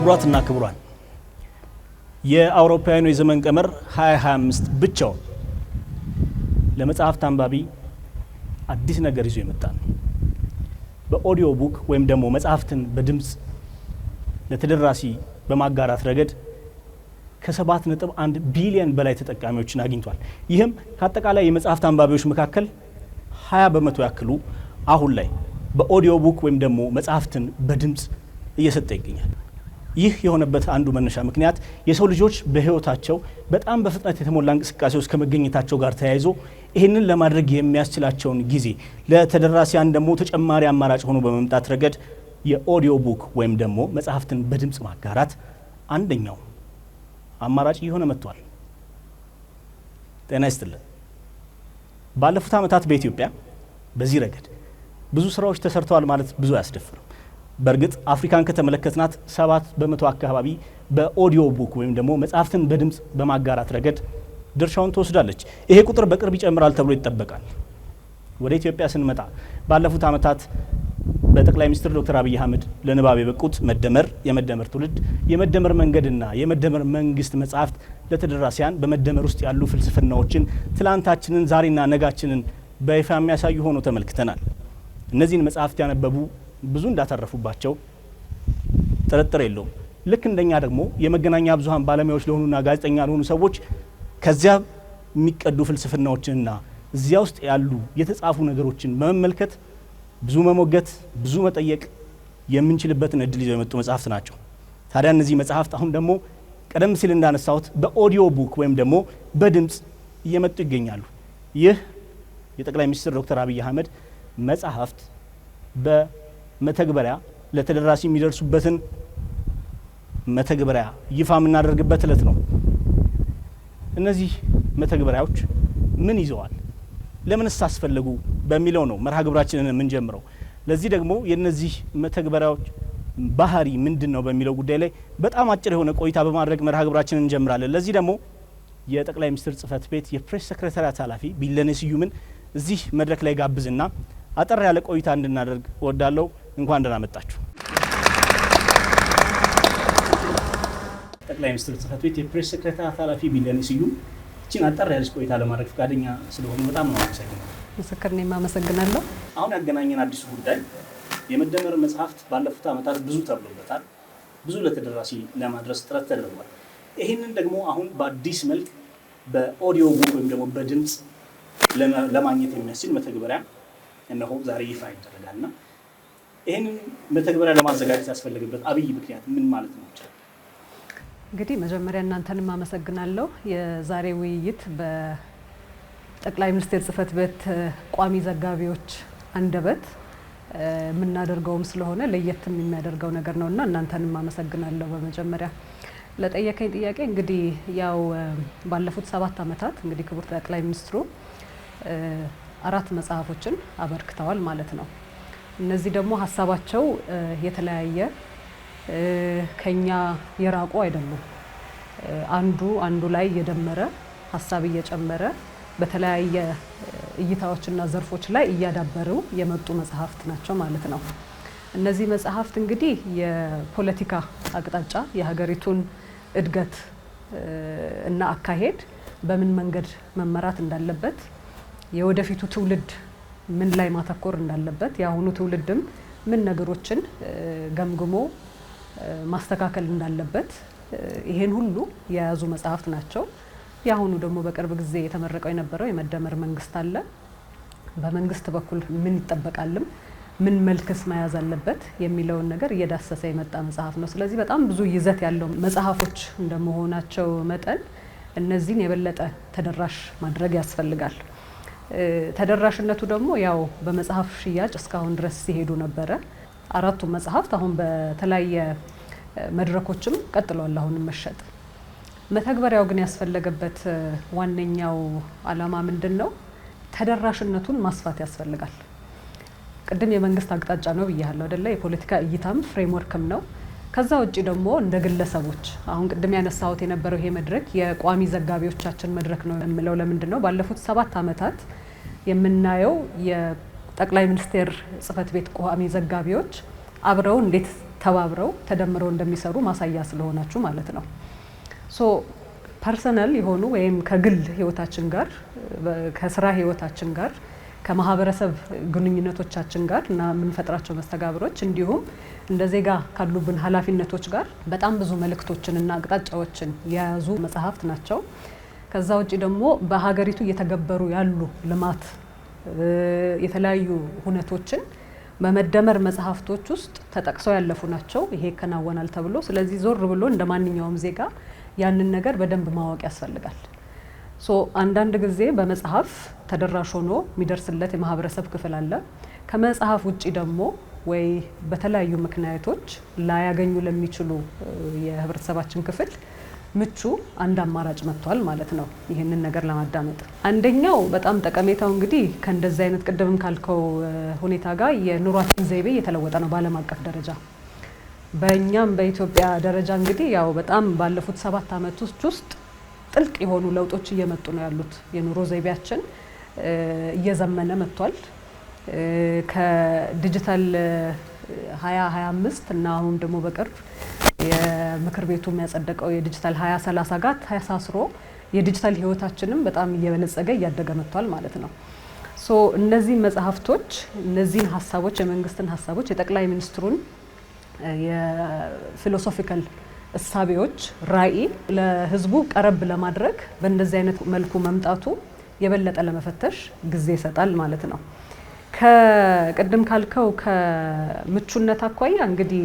ክቡራትና ክቡራን የአውሮፓውያኑ የዘመን ቀመር 2025 ብቻው ለመጽሐፍት አንባቢ አዲስ ነገር ይዞ ይመጣል። በኦዲዮ ቡክ ወይም ደግሞ መጽሐፍትን በድምጽ ለተደራሲ በማጋራት ረገድ ከ7.1 ቢሊዮን በላይ ተጠቃሚዎችን አግኝቷል። ይህም ከአጠቃላይ የመጽሐፍት አንባቢዎች መካከል 20% ያክሉ አሁን ላይ በኦዲዮ ቡክ ወይም ደግሞ መጽሐፍትን በድምጽ እየሰጠ ይገኛል። ይህ የሆነበት አንዱ መነሻ ምክንያት የሰው ልጆች በህይወታቸው በጣም በፍጥነት የተሞላ እንቅስቃሴ ውስጥ ከመገኘታቸው ጋር ተያይዞ ይህንን ለማድረግ የሚያስችላቸውን ጊዜ ለተደራሲያን ደግሞ ተጨማሪ አማራጭ ሆኖ በመምጣት ረገድ የኦዲዮ ቡክ ወይም ደግሞ መጽሐፍትን በድምጽ ማጋራት አንደኛው አማራጭ እየሆነ መጥቷል። ጤና ይስጥልን። ባለፉት ዓመታት በኢትዮጵያ በዚህ ረገድ ብዙ ስራዎች ተሰርተዋል ማለት ብዙ አያስደፍርም። በእርግጥ አፍሪካን ከተመለከትናት 7% አካባቢ በኦዲዮ ቡክ ወይም ደግሞ መጽሐፍትን በድምጽ በማጋራት ረገድ ድርሻውን ትወስዳለች። ይሄ ቁጥር በቅርብ ይጨምራል ተብሎ ይጠበቃል። ወደ ኢትዮጵያ ስንመጣ ባለፉት ዓመታት በጠቅላይ ሚኒስትር ዶክተር አብይ አህመድ ለንባብ የበቁት መደመር፣ የመደመር ትውልድ፣ የመደመር መንገድና የመደመር መንግስት መጽሐፍት ለተደራሲያን በመደመር ውስጥ ያሉ ፍልስፍናዎችን፣ ትላንታችንን፣ ዛሬና ነጋችንን በይፋ የሚያሳዩ ሆኖ ተመልክተናል። እነዚህን መጽሐፍት ያነበቡ ብዙ እንዳተረፉባቸው ጥርጥር የለውም። ልክ እንደኛ ደግሞ የመገናኛ ብዙሃን ባለሙያዎች ለሆኑና ጋዜጠኛ ለሆኑ ሰዎች ከዚያ የሚቀዱ ፍልስፍናዎችንና እዚያ ውስጥ ያሉ የተጻፉ ነገሮችን በመመልከት ብዙ መሞገት፣ ብዙ መጠየቅ የምንችልበትን እድል ይዘው የመጡ መጽሐፍት ናቸው። ታዲያ እነዚህ መጽሐፍት አሁን ደግሞ ቀደም ሲል እንዳነሳሁት በኦዲዮ ቡክ ወይም ደግሞ በድምጽ እየመጡ ይገኛሉ። ይህ የጠቅላይ ሚኒስትር ዶክተር አብይ አህመድ መጽሐፍት በመተግበሪያ ለተደራሲ የሚደርሱበትን መተግበሪያ ይፋ የምናደርግበት ዕለት ነው። እነዚህ መተግበሪያዎች ምን ይዘዋል፣ ለምንስ አስፈለጉ በሚለው ነው መርሃ ግብራችንን የምንጀምረው። ለዚህ ደግሞ የነዚህ መተግበሪያዎች ባህሪ ምንድነው በሚለው ጉዳይ ላይ በጣም አጭር የሆነ ቆይታ በማድረግ መርሃ ግብራችንን እንጀምራለን። ለዚህ ደግሞ የጠቅላይ ሚኒስትር ጽህፈት ቤት የፕሬስ ሴክሬታሪያት ኃላፊ ቢለኔ ስዩምን እዚህ መድረክ ላይ ጋብዝና አጠር ያለ ቆይታ እንድናደርግ እወዳለሁ። እንኳን ደህና መጣችሁ። ጠቅላይ ሚኒስትር ጽህፈት ቤት የፕሬስ ሴክሬታሪያት ኃላፊ ቢለኔ ስዩም እቺን አጠር ያለች ቆይታ ለማድረግ ፈቃደኛ ስለሆኑ በጣም ነው አመሰግናለሁ። ምስክር ነኝ፣ አመሰግናለሁ። አሁን ያገናኘን አዲሱ ጉዳይ የመደመር መጽሐፍት ባለፉት ዓመታት ብዙ ተብሎበታል፣ ብዙ ለተደራሲ ለማድረስ ጥረት ተደርጓል። ይህንን ደግሞ አሁን በአዲስ መልክ በኦዲዮ ቡክ ወይም ደግሞ በድምጽ ለማግኘት የሚያስችል መተግበሪያ እነሆ ዛሬ ይፋ ይደረጋልና ይህንን መተግበሪያ ለማዘጋጀት ያስፈልግበት አብይ ምክንያት ምን ማለት ነው? እንግዲህ መጀመሪያ እናንተንም አመሰግናለሁ። የዛሬ ውይይት በጠቅላይ ሚኒስትር ጽህፈት ቤት ቋሚ ዘጋቢዎች አንደበት የምናደርገውም ስለሆነ ለየትም የሚያደርገው ነገር ነውና እናንተንም አመሰግናለሁ። በመጀመሪያ ለጠየቀኝ ጥያቄ እንግዲህ ያው ባለፉት 7 ዓመታት እንግዲህ ክቡር ጠቅላይ ሚኒስትሩ 4 መጽሐፎችን አበርክተዋል ማለት ነው። እነዚህ ደግሞ ሀሳባቸው የተለያየ ከኛ የራቁ አይደሉም። አንዱ ላይ እየደመረ ሀሳብ እየጨመረ በተለያየ እይታዎችና ዘርፎች ላይ እያዳበሩ የመጡ መጽሐፍት ናቸው ማለት ነው። እነዚህ መጽሐፍት እንግዲህ የፖለቲካ አቅጣጫ፣ የሀገሪቱን እድገት እና አካሄድ በምን መንገድ መመራት እንዳለበት፣ የወደፊቱ ትውልድ ምን ላይ ማተኮር እንዳለበት፣ የአሁኑ ትውልድም ምን ነገሮችን ገምግሞ ማስተካከል እንዳለበት ይሄን ሁሉ የያዙ መጽሐፍት ናቸው። የአሁኑ ደግሞ በቅርብ ጊዜ የተመረቀው የነበረው የመደመር መንግስት አለ። በመንግስት በኩል ምን ይጠበቃልም፣ ምን መልክስ መያዝ አለበት የሚለውን ነገር እየዳሰሰ የመጣ መጽሐፍ ነው። ስለዚህ በጣም ብዙ ይዘት ያለው መጽሐፎች እንደመሆናቸው መጠን እነዚህን የበለጠ ተደራሽ ማድረግ ያስፈልጋል። ተደራሽነቱ ደግሞ ያው በመጽሐፍ ሽያጭ እስካሁን ድረስ ሲሄዱ ነበረ። 4ቱ መጽሐፍት አሁን በተለያየ መድረኮችም ቀጥሏል አሁንም መሸጥ። መተግበሪያው ግን ያስፈለገበት ዋነኛው ዓላማ ምንድነው? ተደራሽነቱን ማስፋት ያስፈልጋል። ቅድም የመንግስት አቅጣጫ ነው ብያለሁ አይደለ? የፖለቲካ እይታም ፍሬምወርክም ነው። ከዛ ውጪ ደግሞ እንደ ግለሰቦች አሁን ቅድም ያነሳሁት የነበረው ይሄ መድረክ የቋሚ ዘጋቢዎቻችን መድረክ ነው የምለው ለምንድነው? ባለፉት 7 ዓመታት የምናየው የጠቅላይ ሚኒስትር ጽህፈት ቤት ቋሚ ዘጋቢዎች አብረው እንዴት ተባብረው ተደምረው እንደሚሰሩ ማሳያ ስለሆናችሁ ማለት ነው። ሶ ፐርሰናል የሆኑ ወይም ከግል ህይወታችን ጋር ከስራ ህይወታችን ጋር ከማህበረሰብ ግንኙነቶቻችን ጋር እና የምንፈጥራቸው መስተጋብሮች እንዲሁም እንደ ዜጋ ካሉብን ኃላፊነቶች ጋር በጣም ብዙ መልእክቶችን እና አቅጣጫዎችን የያዙ መጽሐፍት ናቸው። ከዛ ውጪ ደግሞ በሀገሪቱ እየተገበሩ ያሉ ልማት የተለያዩ ሁነቶችን በመደመር መጽሐፍቶች ውስጥ ተጠቅሰው ያለፉ ናቸው። ይሄ ይከናወናል ተብሎ ስለዚህ ዞር ብሎ እንደ ማንኛውም ዜጋ ያንን ነገር በደንብ ማወቅ ያስፈልጋል። ሶ አንዳንድ ጊዜ በመጽሐፍ ተደራሽ ሆኖ የሚደርስለት የማህበረሰብ ክፍል አለ። ከመጽሐፍ ውጪ ደግሞ ወይ በተለያዩ ምክንያቶች ላያገኙ ለሚችሉ የህብረተሰባችን ክፍል ምቹ አንድ አማራጭ መጥቷል ማለት ነው ይህንን ነገር ለማዳመጥ። አንደኛው በጣም ጠቀሜታው እንግዲህ ከእንደዚህ አይነት ቅድምም ካልከው ሁኔታ ጋር የኑሯችን ዘይቤ እየተለወጠ ነው በዓለም አቀፍ ደረጃ። በእኛም በኢትዮጵያ ደረጃ እንግዲህ ያው በጣም ባለፉት 7 ዓመቶች ውስጥ ጥልቅ የሆኑ ለውጦች እየመጡ ነው ያሉት። የኑሮ ዘይቤያችን እየዘመነ መጥቷል። ከዲጂታል 2025 እና አሁን ደግሞ በቅርብ የምክር ቤቱ የሚያጸደቀው የዲጂታል 2030 ጋር ተሳስሮ የዲጂታል ህይወታችንም በጣም እየበለጸገ እያደገ መጥቷል ማለት ነው። ሶ እነዚህ መጽሐፍቶች እነዚህን ሀሳቦች የመንግስትን ሀሳቦች የጠቅላይ ሚኒስትሩን የፊሎሶፊካል እሳቤዎች ራዕይ ለህዝቡ ቀረብ ለማድረግ በእንደዚህ አይነት መልኩ መምጣቱ የበለጠ ለመፈተሽ ጊዜ ይሰጣል ማለት ነው። ከቅድም ካልከው ከምቹነት አኳያ እንግዲህ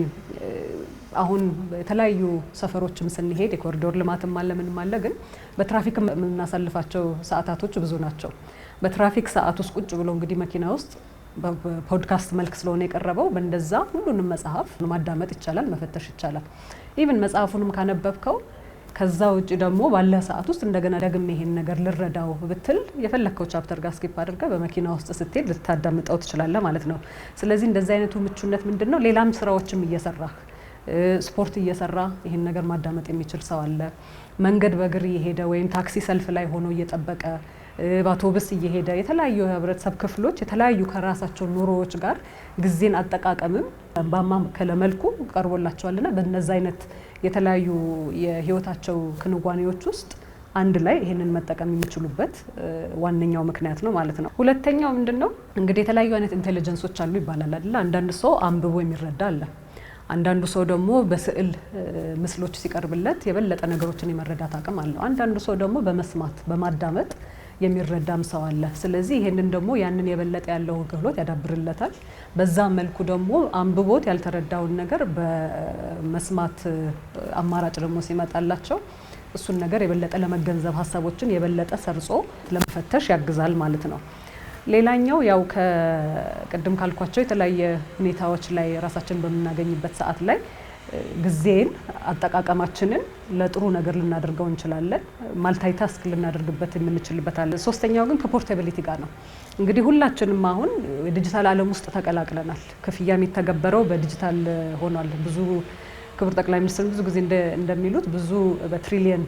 አሁን የተለያዩ ሰፈሮችም ስንሄድ የኮሪዶር ልማትም አለ ምንም አለ፣ ግን በትራፊክ የምናሳልፋቸው ሰዓታቶች ብዙ ናቸው። በትራፊክ ሰዓት ውስጥ ቁጭ ብሎ እንግዲህ መኪና ውስጥ በፖድካስት መልክ ስለሆነ የቀረበው በእንደዛ ሁሉንም መጽሐፍ ማዳመጥ ይቻላል፣ መፈተሽ ይቻላል። ኢቭን መጽሐፉንም ካነበብከው ከዛ ውጪ ደግሞ ባለ ሰዓት ውስጥ እንደገና ደግሜ ይሄን ነገር ልረዳው ብትል የፈለከው ቻፕተር ጋር ስኪፕ አድርገህ በመኪና ውስጥ ስትሄድ ልታዳምጠው ትችላለህ ማለት ነው። ስለዚህ እንደዚህ አይነቱ ምቹነት ምንድነው? ሌላም ስራዎችም እየሰራህ ስፖርት እየሰራ ይሄን ነገር ማዳመጥ የሚችል ሰው አለ። መንገድ በእግር እየሄደ ወይም ታክሲ ሰልፍ ላይ ሆኖ እየጠበቀ በአውቶቡስ እየሄደ የተለያዩ የህብረተሰብ ክፍሎች የተለያዩ ከራሳቸው ኑሮዎች ጋር ጊዜን አጠቃቀምም በማከለ መልኩ ቀርቦላቸዋልና በእነዚህ አይነት የተለያዩ የህይወታቸው ክንዋኔዎች ውስጥ አንድ ላይ ይሄንን መጠቀም የሚችሉበት ዋነኛው ምክንያት ነው ማለት ነው። ሁለተኛው ምንድነው? እንግዲህ የተለያዩ አይነት ኢንተለጀንሶች አሉ ይባላል አይደል? አንዳንድ ሰው አንብቦ የሚረዳ አለ። አንዳንዱ ሰው ደግሞ በስዕል ምስሎች ሲቀርብለት የበለጠ ነገሮችን የመረዳት አቅም አለው። አንዳንዱ ሰው ደግሞ በመስማት በማዳመጥ የሚረዳም ሰው አለ። ስለዚህ ይሄንን ደግሞ ያንን የበለጠ ያለውን ክህሎት ያዳብርለታል። በዛ መልኩ ደግሞ አንብቦት ያልተረዳውን ነገር በመስማት አማራጭ ደግሞ ሲመጣላቸው እሱን ነገር የበለጠ ለመገንዘብ ሀሳቦችን የበለጠ ሰርጾ ለመፈተሽ ያግዛል ማለት ነው። ሌላኛው ያው ከቅድም ካልኳቸው የተለያየ ሁኔታዎች ላይ ራሳችን በምናገኝበት ሰዓት ላይ ጊዜን አጠቃቀማችንን ለጥሩ ነገር ልናደርገው እንችላለን። ማልታይታስክ ልናደርግበት የምንችልበት አለ። ሶስተኛው ግን ከፖርቴቢሊቲ ጋር ነው። እንግዲህ ሁላችንም አሁን የዲጂታል ዓለም ውስጥ ተቀላቅለናል። ክፍያ የሚተገበረው በዲጂታል ሆኗል። ብዙ ክቡር ጠቅላይ ሚኒስትር ብዙ ጊዜ እንደሚሉት ብዙ በትሪሊየን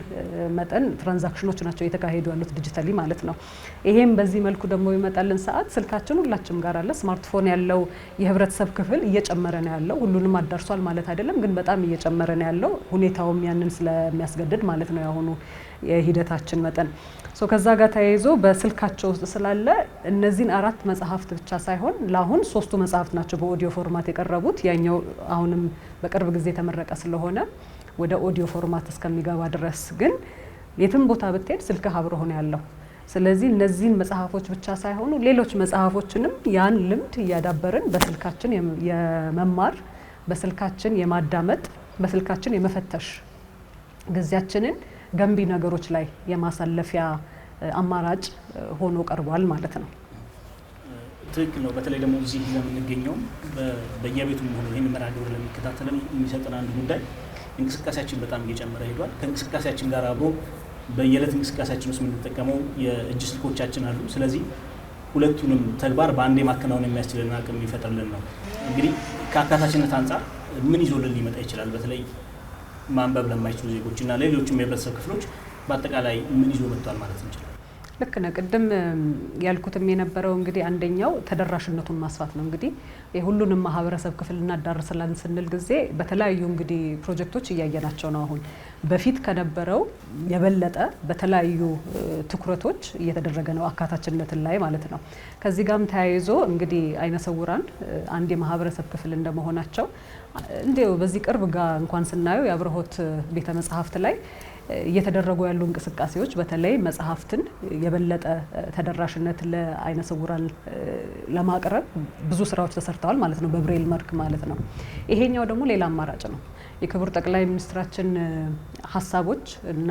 መጠን ትራንዛክሽኖች ናቸው እየተካሄዱ ያሉት ዲጂታሊ ማለት ነው። ይሄም በዚህ መልኩ ደግሞ ይመጣልን ሰዓት ስልካችን ሁላችንም ጋር አለ። ስማርትፎን ያለው የህብረተሰብ ክፍል እየጨመረ ነው ያለው። ሁሉንም አዳርሷል ማለት አይደለም፣ ግን በጣም እየጨመረ ነው ያለው። ሁኔታውም ያንን ስለሚያስገድድ ማለት ነው ያሁኑ የሂደታችን መጠን ከዛ ጋር ተያይዞ በስልካቸው ውስጥ ስላለ እነዚህን 4 መጽሐፍት ብቻ ሳይሆን ለአሁን 3ቱ መጽሐፍት ናቸው በኦዲዮ ፎርማት የቀረቡት። ያኛው አሁንም በቅርብ ጊዜ የተመረቀ ስለሆነ ወደ ኦዲዮ ፎርማት እስከሚገባ ድረስ ግን የትም ቦታ ብትሄድ ስልክህ አብሮህ ነው ያለው። ስለዚህ እነዚህን መጽሐፎች ብቻ ሳይሆኑ ሌሎች መጽሐፎችንም ያን ልምድ እያዳበርን በስልካችን የመማር በስልካችን የማዳመጥ በስልካችን የመፈተሽ ጊዜያችንን ገንቢ ነገሮች ላይ የማሳለፊያ አማራጭ ሆኖ ቀርቧል ማለት ነው። ትክክል ነው። በተለይ ደግሞ እዚህ ለምንገኘው በየቤቱም ሆኖ ይህን መርሃ ግብር ለሚከታተለን የሚሰጠን አንዱ ጉዳይ እንቅስቃሴያችን በጣም እየጨመረ ሄዷል። ከእንቅስቃሴያችን ጋር አብሮ በየዕለት እንቅስቃሴያችን ውስጥ የምንጠቀመው የእጅ ስልኮቻችን አሉ። ስለዚህ ሁለቱንም ተግባር በአንዴ ማከናወን የሚያስችለን አቅም የሚፈጥርልን ነው። እንግዲህ ከአካታችነት አንጻር ምን ይዞልን ሊመጣ ይችላል? በተለይ ማንበብ ለማይችሉ ዜጎች እና ሌሎችም የህብረተሰብ ክፍሎች በአጠቃላይ ምን ይዞ መጥቷል ማለት እንችላለን? ልክ ነው። ቅድም ያልኩትም የነበረው እንግዲህ አንደኛው ተደራሽነቱን ማስፋት ነው። እንግዲህ የሁሉንም ማህበረሰብ ክፍል እናዳርስላን ስንል ጊዜ በተለያዩ እንግዲህ ፕሮጀክቶች እያየናቸው ነው። አሁን በፊት ከነበረው የበለጠ በተለያዩ ትኩረቶች እየተደረገ ነው፣ አካታችነትን ላይ ማለት ነው። ከዚህ ጋርም ተያይዞ እንግዲህ አይነ ስውራን አንድ የማህበረሰብ ክፍል እንደመሆናቸው እንዲያው በዚህ ቅርብ ጋር እንኳን ስናየው የአብርሆት ቤተ መጻሕፍት ላይ እየተደረጉ ያሉ እንቅስቃሴዎች በተለይ መጽሐፍትን የበለጠ ተደራሽነት ለአይነ ስውራን ለማቅረብ ብዙ ስራዎች ተሰርተዋል ማለት ነው፣ በብሬል መልክ ማለት ነው። ይሄኛው ደግሞ ሌላ አማራጭ ነው። የክቡር ጠቅላይ ሚኒስትራችን ሀሳቦች እና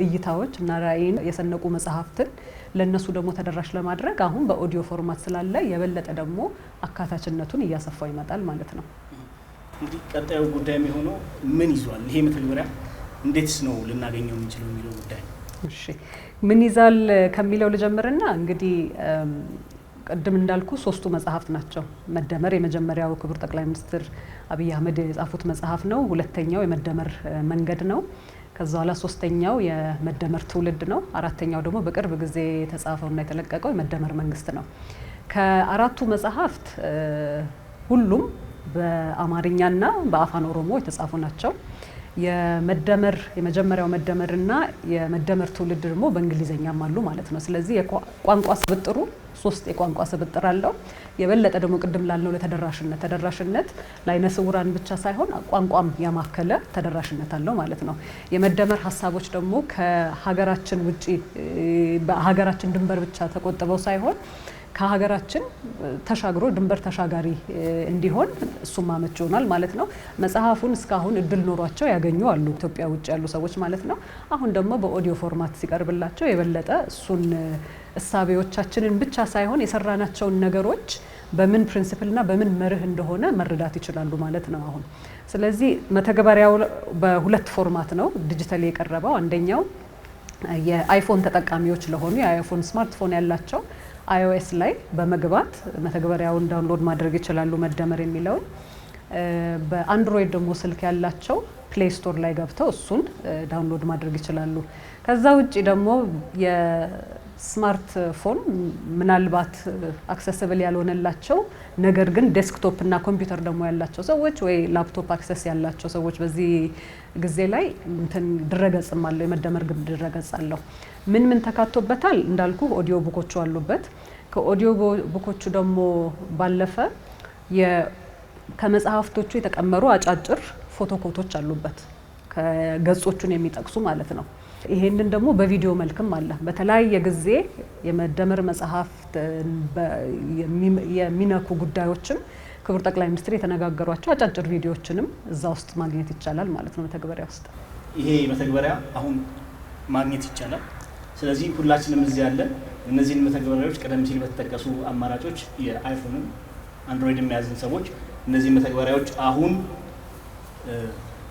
እይታዎች እና ራዕይን የሰነቁ መጽሐፍትን ለነሱ ደግሞ ተደራሽ ለማድረግ አሁን በኦዲዮ ፎርማት ስላለ የበለጠ ደግሞ አካታችነቱን እያሰፋው ይመጣል ማለት ነው። እንግዲህ ቀጣዩ ጉዳይ የሚሆነው ምን ይዟል ይሄ መተግበሪያ እንዴትስ ነው ልናገኘው የምንችለው የሚለው ጉዳይ። እሺ ምን ይዛል ከሚለው ልጀምርና እንግዲህ ቅድም እንዳልኩ ሶስቱ መጽሐፍት ናቸው። መደመር የመጀመሪያው ክቡር ጠቅላይ ሚኒስትር አብይ አህመድ የጻፉት መጽሐፍ ነው። ሁለተኛው የመደመር መንገድ ነው። ከዛ በኋላ ሶስተኛው የመደመር ትውልድ ነው። አራተኛው ደግሞ በቅርብ ጊዜ የተጻፈውና የተለቀቀው የመደመር መንግስት ነው። ከአራቱ መጽሐፍት ሁሉም በአማርኛና በአፋን ኦሮሞ የተጻፉ ናቸው። የመደመር የመጀመሪያው መደመርና የመደመር ትውልድ ደግሞ በእንግሊዘኛም አሉ ማለት ነው። ስለዚህ የቋንቋ ስብጥሩ 3 የቋንቋ ስብጥር አለው። የበለጠ ደግሞ ቅድም ላልነው ተደራሽነት ለአይነ ስውራን ብቻ ሳይሆን ቋንቋም ያማከለ ተደራሽነት አለው ማለት ነው። የመደመር ሀሳቦች ደግሞ ከሀገራችን ውጪ በሀገራችን ድንበር ብቻ ተቆጥበው ሳይሆን ከሀገራችን ተሻግሮ ድንበር ተሻጋሪ እንዲሆን እሱም አመች ይሆናል ማለት ነው። መጽሐፉን እስካሁን እድል ኖሯቸው ያገኙ አሉ፣ ኢትዮጵያ ውጭ ያሉ ሰዎች ማለት ነው። አሁን ደግሞ በኦዲዮ ፎርማት ሲቀርብላቸው የበለጠ እሱን እሳቤዎቻችንን ብቻ ሳይሆን የሰራናቸውን ነገሮች በምን ፕሪንሲፕልና በምን መርህ እንደሆነ መረዳት ይችላሉ ማለት ነው አሁን። ስለዚህ መተግበሪያው በሁለት ፎርማት ነው ዲጂታሊ የቀረበው። አንደኛው የአይፎን ተጠቃሚዎች ለሆኑ የአይፎን ስማርትፎን ያላቸው iOS ላይ በመግባት መተግበሪያውን ዳውንሎድ ማድረግ ይችላሉ መደመር የሚለውን። በአንድሮይድ ደግሞ ስልክ ያላቸው ፕሌይ ስቶር ላይ ገብተው እሱን ዳውንሎድ ማድረግ ይችላሉ። ከዛ ውጪ ደግሞ የስማርትፎን ምናልባት አክሰስብል ያልሆነላቸው ነገር ግን ዴስክቶፕ እና ኮምፒውተር ደግሞ ያላቸው ሰዎች ወይ ላፕቶፕ አክሰስ ያላቸው ሰዎች በዚህ ጊዜ ላይ ድረገጽም አለው፣ የመደመር ድረገጽ አለው። ምን ተካቶበታል እንዳልኩ ኦዲዮ ቡኮቹ አሉበት። ከኦዲዮ ቡኮቹ ደግሞ ባለፈ ከመጽሐፍቶቹ የተቀመሩ አጫጭር ፎቶኮቶች አሉበት፣ ከገጾቹን የሚጠቅሱ ማለት ነው። ይሄንን ደግሞ በቪዲዮ መልክም አለ። በተለያየ ጊዜ የመደመር መጽሐፍት የሚነኩ ጉዳዮችን ክቡር ጠቅላይ ሚኒስትር የተነጋገሯቸው አጫጭር ቪዲዮዎችንም እዛ ውስጥ ማግኘት ይቻላል ማለት ነው መተግበሪያ ውስጥ። ይሄ መተግበሪያ አሁን ማግኘት ይቻላል። ስለዚህ ሁላችንም እዚህ ያለን እነዚህን መተግበሪያዎች ቀደም ሲል በተጠቀሱ አማራጮች የአይፎንም አንድሮይድም የያዝን ሰዎች እነዚህን መተግበሪያዎች አሁን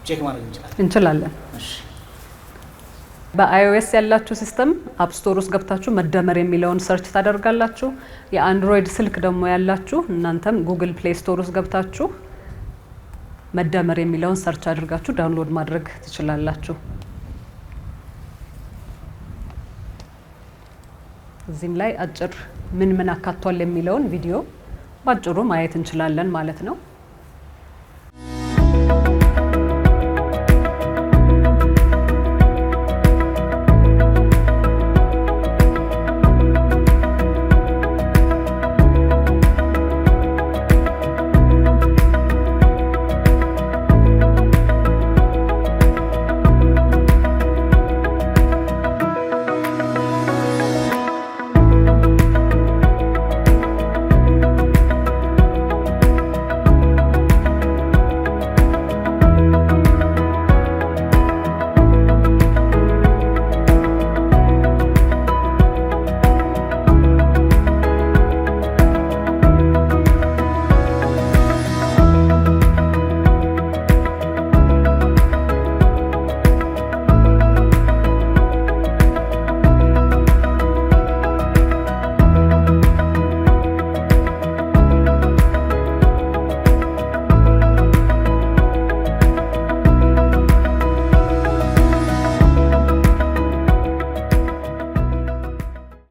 ቼክ ማድረግ እንችላለን። በአይኦኤስ ያላችሁ ሲስተም አፕ ስቶር ውስጥ ገብታችሁ መደመር የሚለውን ሰርች ታደርጋላችሁ። የአንድሮይድ ስልክ ደግሞ ያላችሁ እናንተም ጉግል ፕሌይ ስቶር ውስጥ ገብታችሁ መደመር የሚለውን ሰርች አድርጋችሁ ዳውንሎድ ማድረግ ትችላላችሁ። እዚህም ላይ አጭር ምን አካቷል የሚለውን ቪዲዮ ባጭሩ ማየት እንችላለን ማለት ነው።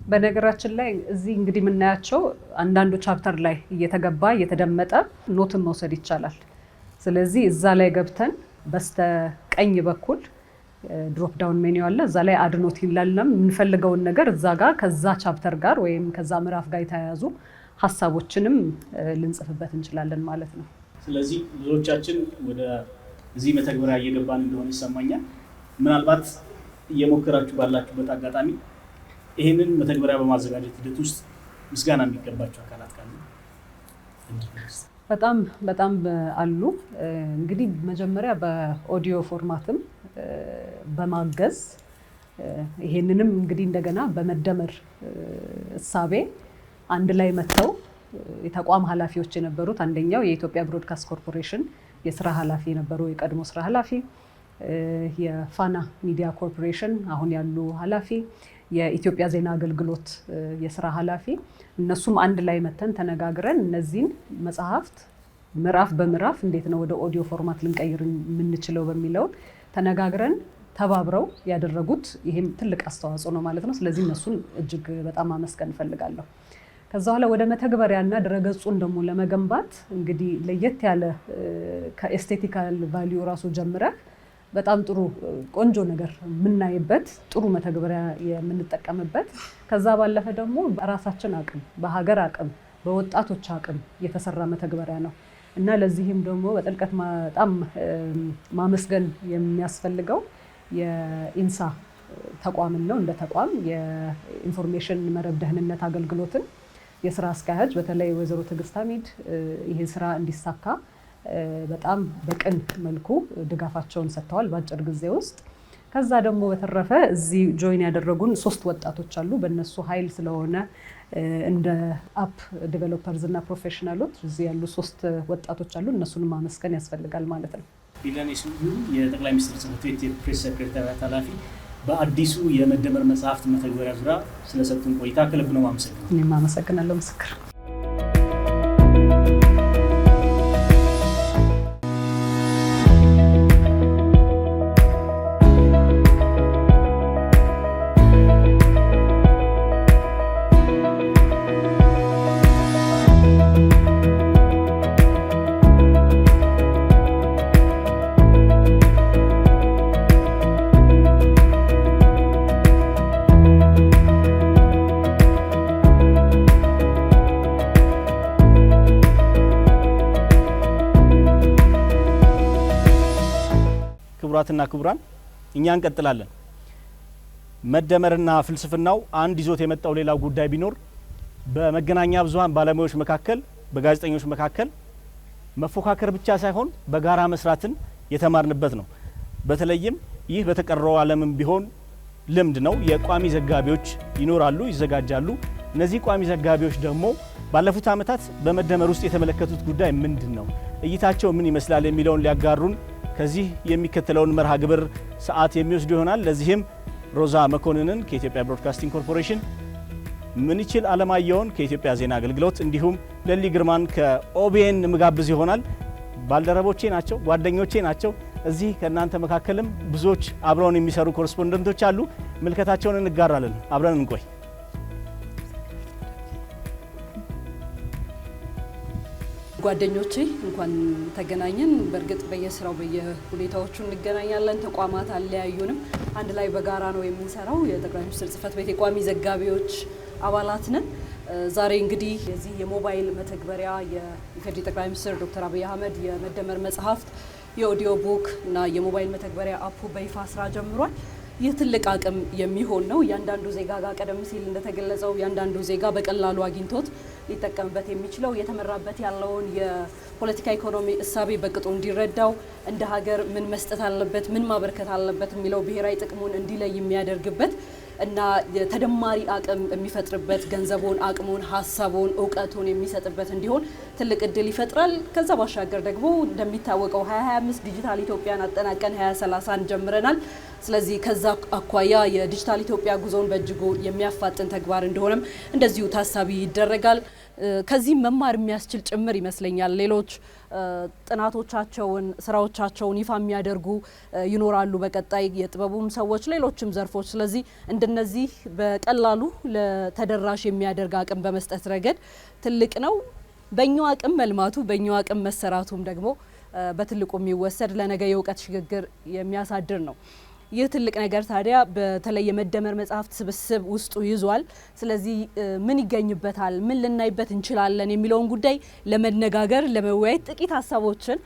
በነገራችን ላይ እዚህ እንግዲህ የምናያቸው አንዳንዱ ቻፕተር ላይ እየተገባ እየተደመጠ ኖትን መውሰድ ይቻላል። ስለዚህ እዛ ላይ ገብተን በስተ ቀኝ በኩል ድሮፕ ዳውን ሜኒው አለ። እዛ ላይ አድ ኖት ይላልም የምንፈልገውን ነገር እዛ ጋር ከዛ ቻፕተር ጋር ወይም ከዛ ምዕራፍ ጋር የተያያዙ ሀሳቦችንም ልንጽፍበት እንችላለን ማለት ነው። ስለዚህ ብዙዎቻችን ወደ እዚህ መተግበሪያ እየገባን እንደሆነ ይሰማኛል። ምናልባት እየሞከራችሁ ባላችሁበት አጋጣሚ ይህንን መተግበሪያ በማዘጋጀት ሂደት ውስጥ ምስጋና የሚገባቸው አካላት ካሉ በጣም አሉ። እንግዲህ መጀመሪያ በኦዲዮ ፎርማትም በማገዝ ይሄንንም እንግዲህ እንደገና በመደመር እሳቤ አንድ ላይ መጥተው የተቋም ኃላፊዎች የነበሩት አንደኛው የኢትዮጵያ ብሮድካስት ኮርፖሬሽን የስራ ኃላፊ የነበሩ የቀድሞ ስራ ኃላፊ፣ የፋና ሚዲያ ኮርፖሬሽን አሁን ያሉ ኃላፊ፣ የኢትዮጵያ ዜና አገልግሎት የስራ ኃላፊ፣ እነሱም አንድ ላይ መተን ተነጋግረን እነዚህን መጽሐፍት ምዕራፍ በምዕራፍ እንዴት ነው ወደ ኦዲዮ ፎርማት ልንቀይር የምንችለው በሚለውን ተነጋግረን ተባብረው ያደረጉት ይሄም ትልቅ አስተዋጽኦ ነው ማለት ነው። ስለዚህ እነሱን እጅግ በጣም አመስገን እፈልጋለሁ። ከዛ በኋላ ወደ መተግበሪያና ድረገጹን ደግሞ ለመገንባት እንግዲህ ለየት ያለ ከኤስቴቲካል ቫሊዩ ራሱ ጀምረ በጣም ጥሩ ቆንጆ ነገር የምናይበት ጥሩ መተግበሪያ የምንጠቀምበት ከዛ ባለፈ ደግሞ በራሳችን አቅም በሀገር አቅም በወጣቶች አቅም የተሰራ መተግበሪያ ነው እና ለዚህም ደግሞ በጥልቀት በጣም ማመስገን የሚያስፈልገው የኢንሳ ተቋምን ነው። እንደ ተቋም የኢንፎርሜሽን መረብ ደህንነት አገልግሎትን የስራ አስኪያጅ በተለይ ወይዘሮ ትዕግስት ሐሚድ ይህን ስራ እንዲሳካ በጣም በቅን መልኩ ድጋፋቸውን ሰጥተዋል በአጭር ጊዜ ውስጥ። ከዛ ደግሞ በተረፈ እዚህ ጆይን ያደረጉን 3 ወጣቶች አሉ። በእነሱ ኃይል ስለሆነ እንደ አፕ ዴቨሎፐርስ እና ፕሮፌሽናሎች እዚህ ያሉ 3 ወጣቶች አሉ። እነሱንም ማመስገን ያስፈልጋል ማለት ነው። ቢለኔ ስዩም የጠቅላይ ሚኒስትር ጽሕፈት ቤት የፕሬስ ሴክሬታሪያት ኃላፊ በአዲሱ የመደመር መጽሐፍት መተግበሪያ ዙሪያ ስለሰጡን ቆይታ ከልብ ነው ማመሰግናለሁ። እኔም አመሰግናለሁ ምስክር። ክቡራትና ክቡራን እኛ እንቀጥላለን። መደመርና ፍልስፍናው አንድ ይዞት የመጣው ሌላው ጉዳይ ቢኖር በመገናኛ ብዙሃን ባለሙያዎች መካከል በጋዜጠኞች መካከል መፎካከር ብቻ ሳይሆን በጋራ መስራትን የተማርንበት ነው። በተለይም ይህ በተቀረው ዓለምም ቢሆን ልምድ ነው። የቋሚ ዘጋቢዎች ይኖራሉ፣ ይዘጋጃሉ። እነዚህ ቋሚ ዘጋቢዎች ደግሞ ባለፉት ዓመታት በመደመር ውስጥ የተመለከቱት ጉዳይ ምንድን ነው፣ እይታቸው ምን ይመስላል የሚለውን ሊያጋሩን ከዚህ የሚከተለውን መርሃ ግብር ሰዓት የሚወስዱ ይሆናል። ለዚህም ሮዛ መኮንንን ከኢትዮጵያ ብሮድካስቲንግ ኮርፖሬሽን፣ ምንችል አለማየሁን ከኢትዮጵያ ዜና አገልግሎት እንዲሁም ለሊ ግርማን ከኦቢኤን ምጋብዝ ይሆናል። ባልደረቦቼ ናቸው፣ ጓደኞቼ ናቸው። እዚህ ከእናንተ መካከልም ብዙዎች አብረውን የሚሰሩ ኮረስፖንደንቶች አሉ። ምልከታቸውን እንጋራለን። አብረን እንቆይ። ጓደኞቼ እንኳን ተገናኘን። በእርግጥ በየስራው በየሁኔታዎቹ እንገናኛለን። ተቋማት አለያዩንም፣ አንድ ላይ በጋራ ነው የምንሰራው። የጠቅላይ ሚኒስትር ጽሕፈት ቤት የቋሚ ዘጋቢዎች አባላት ነን። ዛሬ እንግዲህ የዚህ የሞባይል መተግበሪያ የኢፌዴሪ ጠቅላይ ሚኒስትር ዶክተር አብይ አህመድ የመደመር መጽሐፍት የኦዲዮ ቡክ እና የሞባይል መተግበሪያ አፑ በይፋ ስራ ጀምሯል። ይህ ትልቅ አቅም የሚሆን ነው። እያንዳንዱ ዜጋ ጋር ቀደም ሲል እንደተገለጸው እያንዳንዱ ዜጋ በቀላሉ አግኝቶት ሊጠቀምበት የሚችለው እየተመራበት ያለውን የፖለቲካ ኢኮኖሚ እሳቤ በቅጡ እንዲረዳው እንደ ሀገር ምን መስጠት አለበት፣ ምን ማበርከት አለበት የሚለው ብሔራዊ ጥቅሙን እንዲለይ የሚያደርግበት እና ተደማሪ አቅም የሚፈጥርበት ገንዘቡን፣ አቅሙን፣ ሀሳቡን፣ እውቀቱን የሚሰጥበት እንዲሆን ትልቅ እድል ይፈጥራል። ከዛ ባሻገር ደግሞ እንደሚታወቀው 2025 ዲጂታል ኢትዮጵያን አጠናቀን 2030ን ጀምረናል። ስለዚህ ከዛ አኳያ የዲጂታል ኢትዮጵያ ጉዞውን በእጅጉ የሚያፋጥን ተግባር እንደሆነም እንደዚሁ ታሳቢ ይደረጋል። ከዚህም መማር የሚያስችል ጭምር ይመስለኛል። ሌሎች ጥናቶቻቸውን ስራዎቻቸውን ይፋ የሚያደርጉ ይኖራሉ በቀጣይ የጥበቡም ሰዎች ሌሎችም ዘርፎች። ስለዚህ እንደነዚህ በቀላሉ ለተደራሽ የሚያደርግ አቅም በመስጠት ረገድ ትልቅ ነው። በእኛው አቅም መልማቱ በእኛው አቅም መሰራቱም ደግሞ በትልቁ የሚወሰድ ለነገ የእውቀት ሽግግር የሚያሳድር ነው። ይህ ትልቅ ነገር ታዲያ በተለይ የመደመር መጽሐፍት ስብስብ ውስጡ ይዟል። ስለዚህ ምን ይገኝበታል፣ ምን ልናይበት እንችላለን የሚለውን ጉዳይ ለመነጋገር ለመወያየት ጥቂት ሀሳቦችን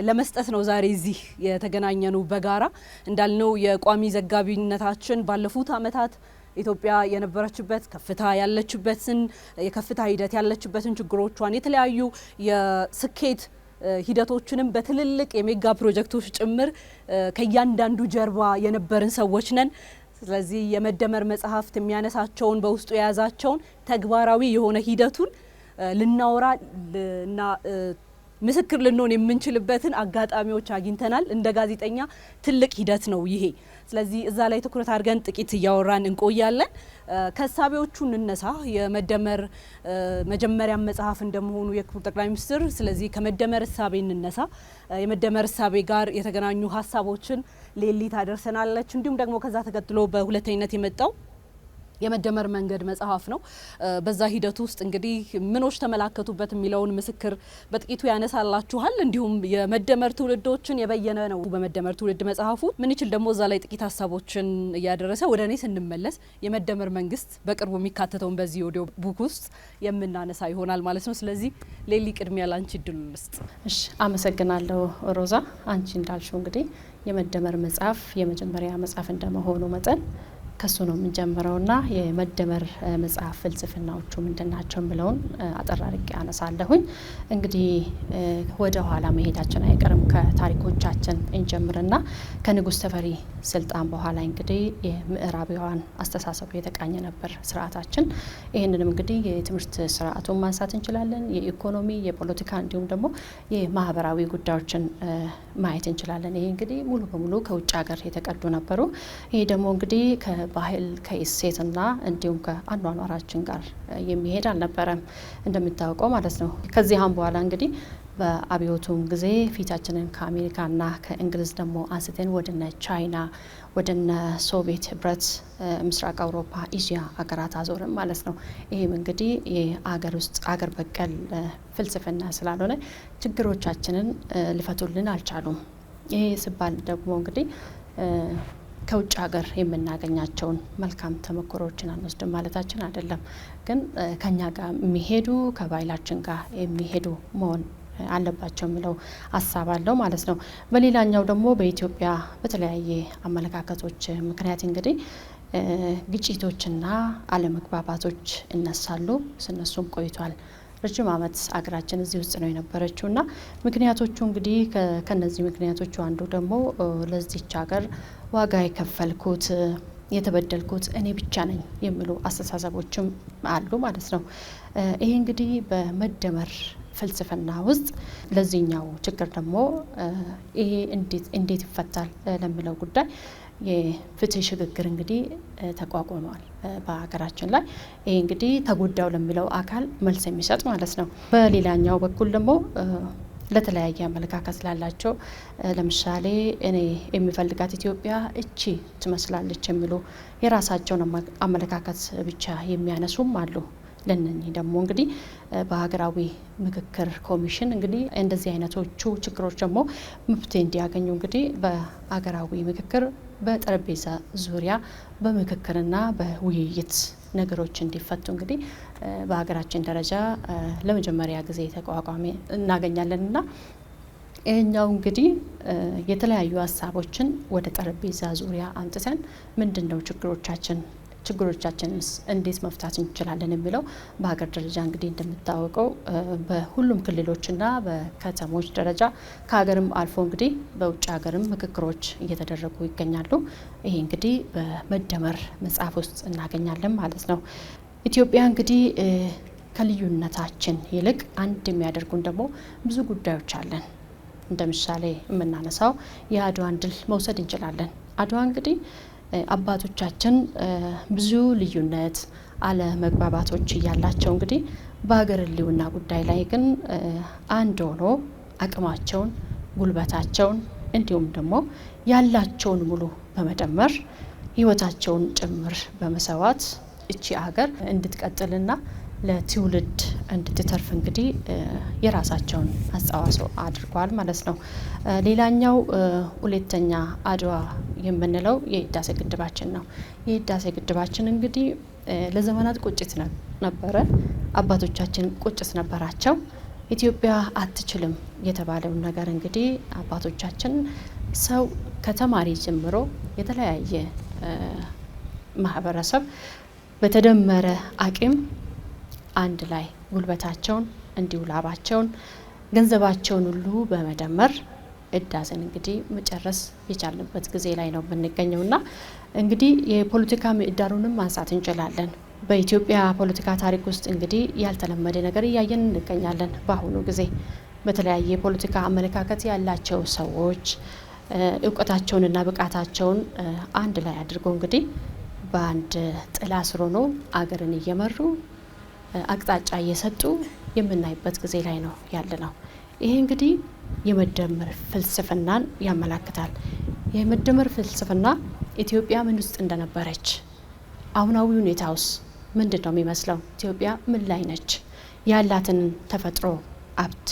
ለመስጠት ነው ዛሬ እዚህ የተገናኘኑ በጋራ እንዳልነው የቋሚ ዘጋቢነታችን ባለፉት ዓመታት ኢትዮጵያ የነበረችበት ከፍታ ያለችበትን የከፍታ ሂደት ያለችበትን ችግሮቿን የተለያዩ የስኬት ሂደቶችንም በትልልቅ የሜጋ ፕሮጀክቶች ጭምር ከእያንዳንዱ ጀርባ የነበርን ሰዎች ነን። ስለዚህ የመደመር መጽሐፍት የሚያነሳቸውን በውስጡ የያዛቸውን ተግባራዊ የሆነ ሂደቱን ልናወራ እና ምስክር ልንሆን የምንችልበትን አጋጣሚዎች አግኝተናል። እንደ ጋዜጠኛ ትልቅ ሂደት ነው ይሄ። ስለዚህ እዛ ላይ ትኩረት አድርገን ጥቂት እያወራን እንቆያለን። ከሳቢዎቹ እንነሳ። የመደመር መጀመሪያ መጽሐፍ እንደመሆኑ የክቡር ጠቅላይ ሚኒስትር፣ ስለዚህ ከመደመር እሳቤ እንነሳ። የመደመር እሳቤ ጋር የተገናኙ ሀሳቦችን ሌሊ ታደርሰናለች። እንዲሁም ደግሞ ከዛ ተከትሎ በሁለተኝነት የመጣው የመደመር መንገድ መጽሐፍ ነው። በዛ ሂደት ውስጥ እንግዲህ ምኖች ተመላከቱበት የሚለውን ምስክር በጥቂቱ ያነሳላችኋል። እንዲሁም የመደመር ትውልዶችን የበየነ ነው በመደመር ትውልድ መጽሐፉ። ምን ይችል ደግሞ እዛ ላይ ጥቂት ሀሳቦችን እያደረሰ ወደ እኔ ስንመለስ የመደመር መንግስት በቅርቡ የሚካተተውን በዚህ ኦዲዮ ቡክ ውስጥ የምናነሳ ይሆናል ማለት ነው። ስለዚህ ሌሊ ቅድሚያ ላንቺ እድሉ ልስጥ። እሺ፣ አመሰግናለሁ ሮዛ። አንቺ እንዳልሽው እንግዲህ የመደመር መጽሐፍ የመጀመሪያ መጽሐፍ እንደመሆኑ መጠን ከሱ ነው የምንጀምረውና የመደመር መጽሐፍ ፍልስፍናዎቹ ምንድናቸው ብለውን አጠር አድርጌ አነሳለሁኝ። እንግዲህ ወደ ኋላ መሄዳችን አይቀርም። ከታሪኮቻችን እንጀምርና ከንጉስ ተፈሪ ስልጣን በኋላ እንግዲህ የምዕራባውያን አስተሳሰቡ የተቃኘ ነበር ስርዓታችን። ይህንንም እንግዲህ የትምህርት ስርዓቱን ማንሳት እንችላለን። የኢኮኖሚ፣ የፖለቲካ እንዲሁም ደግሞ የማህበራዊ ጉዳዮችን ማየት እንችላለን። ይሄ እንግዲህ ሙሉ በሙሉ ከውጭ ሀገር የተቀዱ ነበሩ። ይሄ ደግሞ እንግዲህ ባህል ከእሴትና እንዲሁም ከአኗኗራችን ጋር የሚሄድ አልነበረም እንደምታውቀው ማለት ነው። ከዚያም በኋላ እንግዲህ በአብዮቱም ጊዜ ፊታችንን ከአሜሪካና ከእንግሊዝ ደግሞ አንስተን ወደነ ቻይና ወደነ ሶቪየት ህብረት፣ ምስራቅ አውሮፓ፣ ኤዥያ ሀገራት አዞርም ማለት ነው። ይህም እንግዲህ የአገር ውስጥ አገር በቀል ፍልስፍና ስላልሆነ ችግሮቻችንን ሊፈቱልን አልቻሉም። ይሄ ሲባል ደግሞ እንግዲህ ከውጭ ሀገር የምናገኛቸውን መልካም ተሞክሮችን አንወስድም ማለታችን አይደለም። ግን ከኛ ጋር የሚሄዱ ከባህላችን ጋር የሚሄዱ መሆን አለባቸው የሚለው ሀሳብ አለው ማለት ነው። በሌላኛው ደግሞ በኢትዮጵያ በተለያየ አመለካከቶች ምክንያት እንግዲህ ግጭቶችና አለመግባባቶች ይነሳሉ። ስነሱም ቆይቷል። ረጅም ዓመት አገራችን እዚህ ውስጥ ነው የነበረችውና ምክንያቶቹ እንግዲህ ከነዚህ ምክንያቶቹ አንዱ ደግሞ ለዚች ሀገር ዋጋ የከፈልኩት የተበደልኩት እኔ ብቻ ነኝ የሚሉ አስተሳሰቦችም አሉ ማለት ነው። ይሄ እንግዲህ በመደመር ፍልስፍና ውስጥ ለዚህኛው ችግር ደግሞ ይሄ እንዴት ይፈታል ለሚለው ጉዳይ የፍትህ ሽግግር እንግዲህ ተቋቁሟል በሀገራችን ላይ። ይሄ እንግዲህ ተጎዳው ለሚለው አካል መልስ የሚሰጥ ማለት ነው። በሌላኛው በኩል ደግሞ ለተለያየ አመለካከት ላላቸው ለምሳሌ እኔ የሚፈልጋት ኢትዮጵያ እቺ ትመስላለች የሚሉ የራሳቸውን አመለካከት ብቻ የሚያነሱም አሉ። ለነኚህ ደግሞ እንግዲህ በሀገራዊ ምክክር ኮሚሽን እንግዲህ እንደዚህ አይነቶቹ ችግሮች ደግሞ መፍትሄ እንዲያገኙ እንግዲህ በሀገራዊ ምክክር በጠረጴዛ ዙሪያ በምክክርና በውይይት ነገሮች እንዲፈቱ እንግዲህ በሀገራችን ደረጃ ለመጀመሪያ ጊዜ ተቋቋሚ እናገኛለንና ይህኛው እንግዲህ የተለያዩ ሀሳቦችን ወደ ጠረጴዛ ዙሪያ አምጥተን ምንድነው ችግሮቻችንስ እንዴት መፍታት እንችላለን የሚለው በሀገር ደረጃ እንግዲህ እንደምታወቀው በሁሉም ክልሎችና በከተሞች ደረጃ ከሀገርም አልፎ እንግዲህ በውጭ ሀገርም ምክክሮች እየተደረጉ ይገኛሉ። ይሄ እንግዲህ በመደመር መጽሐፍ ውስጥ እናገኛለን ማለት ነው። ኢትዮጵያ እንግዲህ ከልዩነታችን ይልቅ አንድ የሚያደርጉን ደግሞ ብዙ ጉዳዮች አለን። እንደ ምሳሌ የምናነሳው የአድዋን ድል መውሰድ እንችላለን። አድዋ እንግዲህ አባቶቻችን ብዙ ልዩነት አለመግባባቶች እያላቸው እንግዲህ በሀገር ህልውና ጉዳይ ላይ ግን አንድ ሆኖ አቅማቸውን ጉልበታቸውን እንዲሁም ደግሞ ያላቸውን ሙሉ በመደመር ህይወታቸውን ጭምር በመሰዋት እቺ ሀገር እንድትቀጥልና ለትውልድ እንድትተርፍ እንግዲህ የራሳቸውን አስተዋጽኦ አድርጓል ማለት ነው። ሌላኛው ሁለተኛ አድዋ የምንለው የህዳሴ ግድባችን ነው። የህዳሴ ግድባችን እንግዲህ ለዘመናት ቁጭት ነበረ። አባቶቻችን ቁጭት ነበራቸው። ኢትዮጵያ አትችልም የተባለውን ነገር እንግዲህ አባቶቻችን ሰው ከተማሪ ጀምሮ የተለያየ ማህበረሰብ በተደመረ አቅም አንድ ላይ ጉልበታቸውን እንዲሁ ላባቸውን ገንዘባቸውን ሁሉ በመደመር ህዳሴን እንግዲህ መጨረስ የቻልንበት ጊዜ ላይ ነው የምንገኘውና እንግዲህ የፖለቲካ ምህዳሩንም ማንሳት እንችላለን። በኢትዮጵያ ፖለቲካ ታሪክ ውስጥ እንግዲህ ያልተለመደ ነገር እያየን እንገኛለን። በአሁኑ ጊዜ በተለያየ የፖለቲካ አመለካከት ያላቸው ሰዎች እውቀታቸውንና ብቃታቸውን አንድ ላይ አድርጎ እንግዲህ በአንድ ጥላ ስር ሆኖ አገርን እየመሩ አቅጣጫ እየሰጡ የምናይበት ጊዜ ላይ ነው ያለነው። ይሄ እንግዲህ የመደመር ፍልስፍናን ያመላክታል። የመደመር ፍልስፍና ኢትዮጵያ ምን ውስጥ እንደነበረች አሁናዊ ሁኔታውስ ምንድነው የሚመስለው? ኢትዮጵያ ምን ላይ ነች? ያላትን ተፈጥሮ ሀብት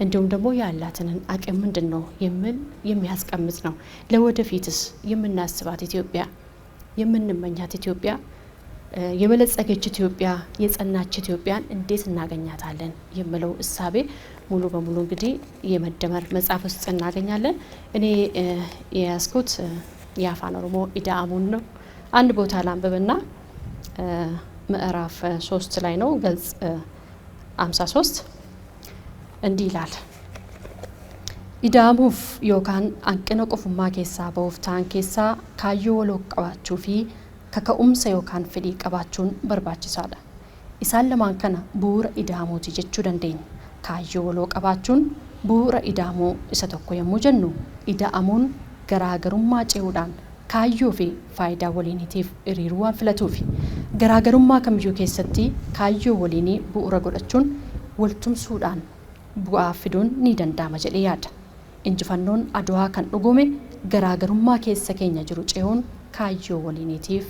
እንዲሁም ደግሞ ያላትን አቅም ምንድነው የሚያስቀምጥ ነው። ለወደፊትስ የምናስባት ኢትዮጵያ የምንመኛት ኢትዮጵያ የበለጸገች ኢትዮጵያ የጸናች ኢትዮጵያን እንዴት እናገኛታለን የሚለው እሳቤ ሙሉ በሙሉ እንግዲህ የመደመር መጽሐፍ ውስጥ እናገኛለን። እኔ የያዝኩት የአፋን ኦሮሞ ኢዳአሙን ነው። አንድ ቦታ ላንብብና ምዕራፍ 3 ላይ ነው ገጽ 53 እንዲህ ይላል። ኢዳሙፍ ዮካን አንቅነ ቆፉማ ኬሳ በወፍታን ኬሳ ካዮ ወሎ ቀባችሁ ፊ ከከኡምሰ ዮካን ፍዲ ቀባችሁን በርባችሳለ ኢሳን ለማን ከነ ቡረ ኢዳሞቲ ጀቹ ደንዴኝ ካዮ ወሎ ቀባችሁን ቡረ ኢዳሞ isa tokko yemmuu jennu ida'amuun garaagarummaa ce'uudhaan kaayyoo fi faayidaa waliiniitiif hiriiruu waan filatuufi garaagarummaa kamiyyuu keessatti kaayyoo waliinii bu'uura godhachuun waltumsuudhaan bu'aa fiduun ni danda'ama jedhee yaada. Injifannoon Adwaa kan dhugume garaagarummaa keessa keenya jiru ce'uun kaayyoo waliiniitiif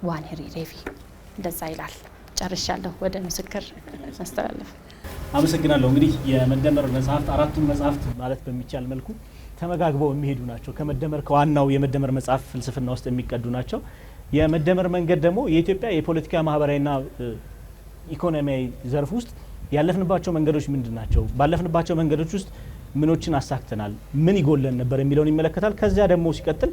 waan hiriireefi እንደዛ ይላል። ጨርሻለሁ። ወደ ምስክር አስተላልፍ። አመሰግናለሁ። እንግዲህ የመደመር መጽሐፍት አራቱም መጽሐፍት ማለት በሚቻል መልኩ ተመጋግበው የሚሄዱ ናቸው። ከመደመር ከዋናው የመደመር መጽሐፍ ፍልስፍና ውስጥ የሚቀዱ ናቸው። የመደመር መንገድ ደግሞ የኢትዮጵያ የፖለቲካ ማህበራዊና ኢኮኖሚያዊ ዘርፍ ውስጥ ያለፍንባቸው መንገዶች ምንድናቸው፣ ባለፍንባቸው መንገዶች ውስጥ ምኖችን አሳክተናል፣ ምን ይጎለን ነበር የሚለውን ይመለከታል። ከዚያ ደግሞ ሲቀጥል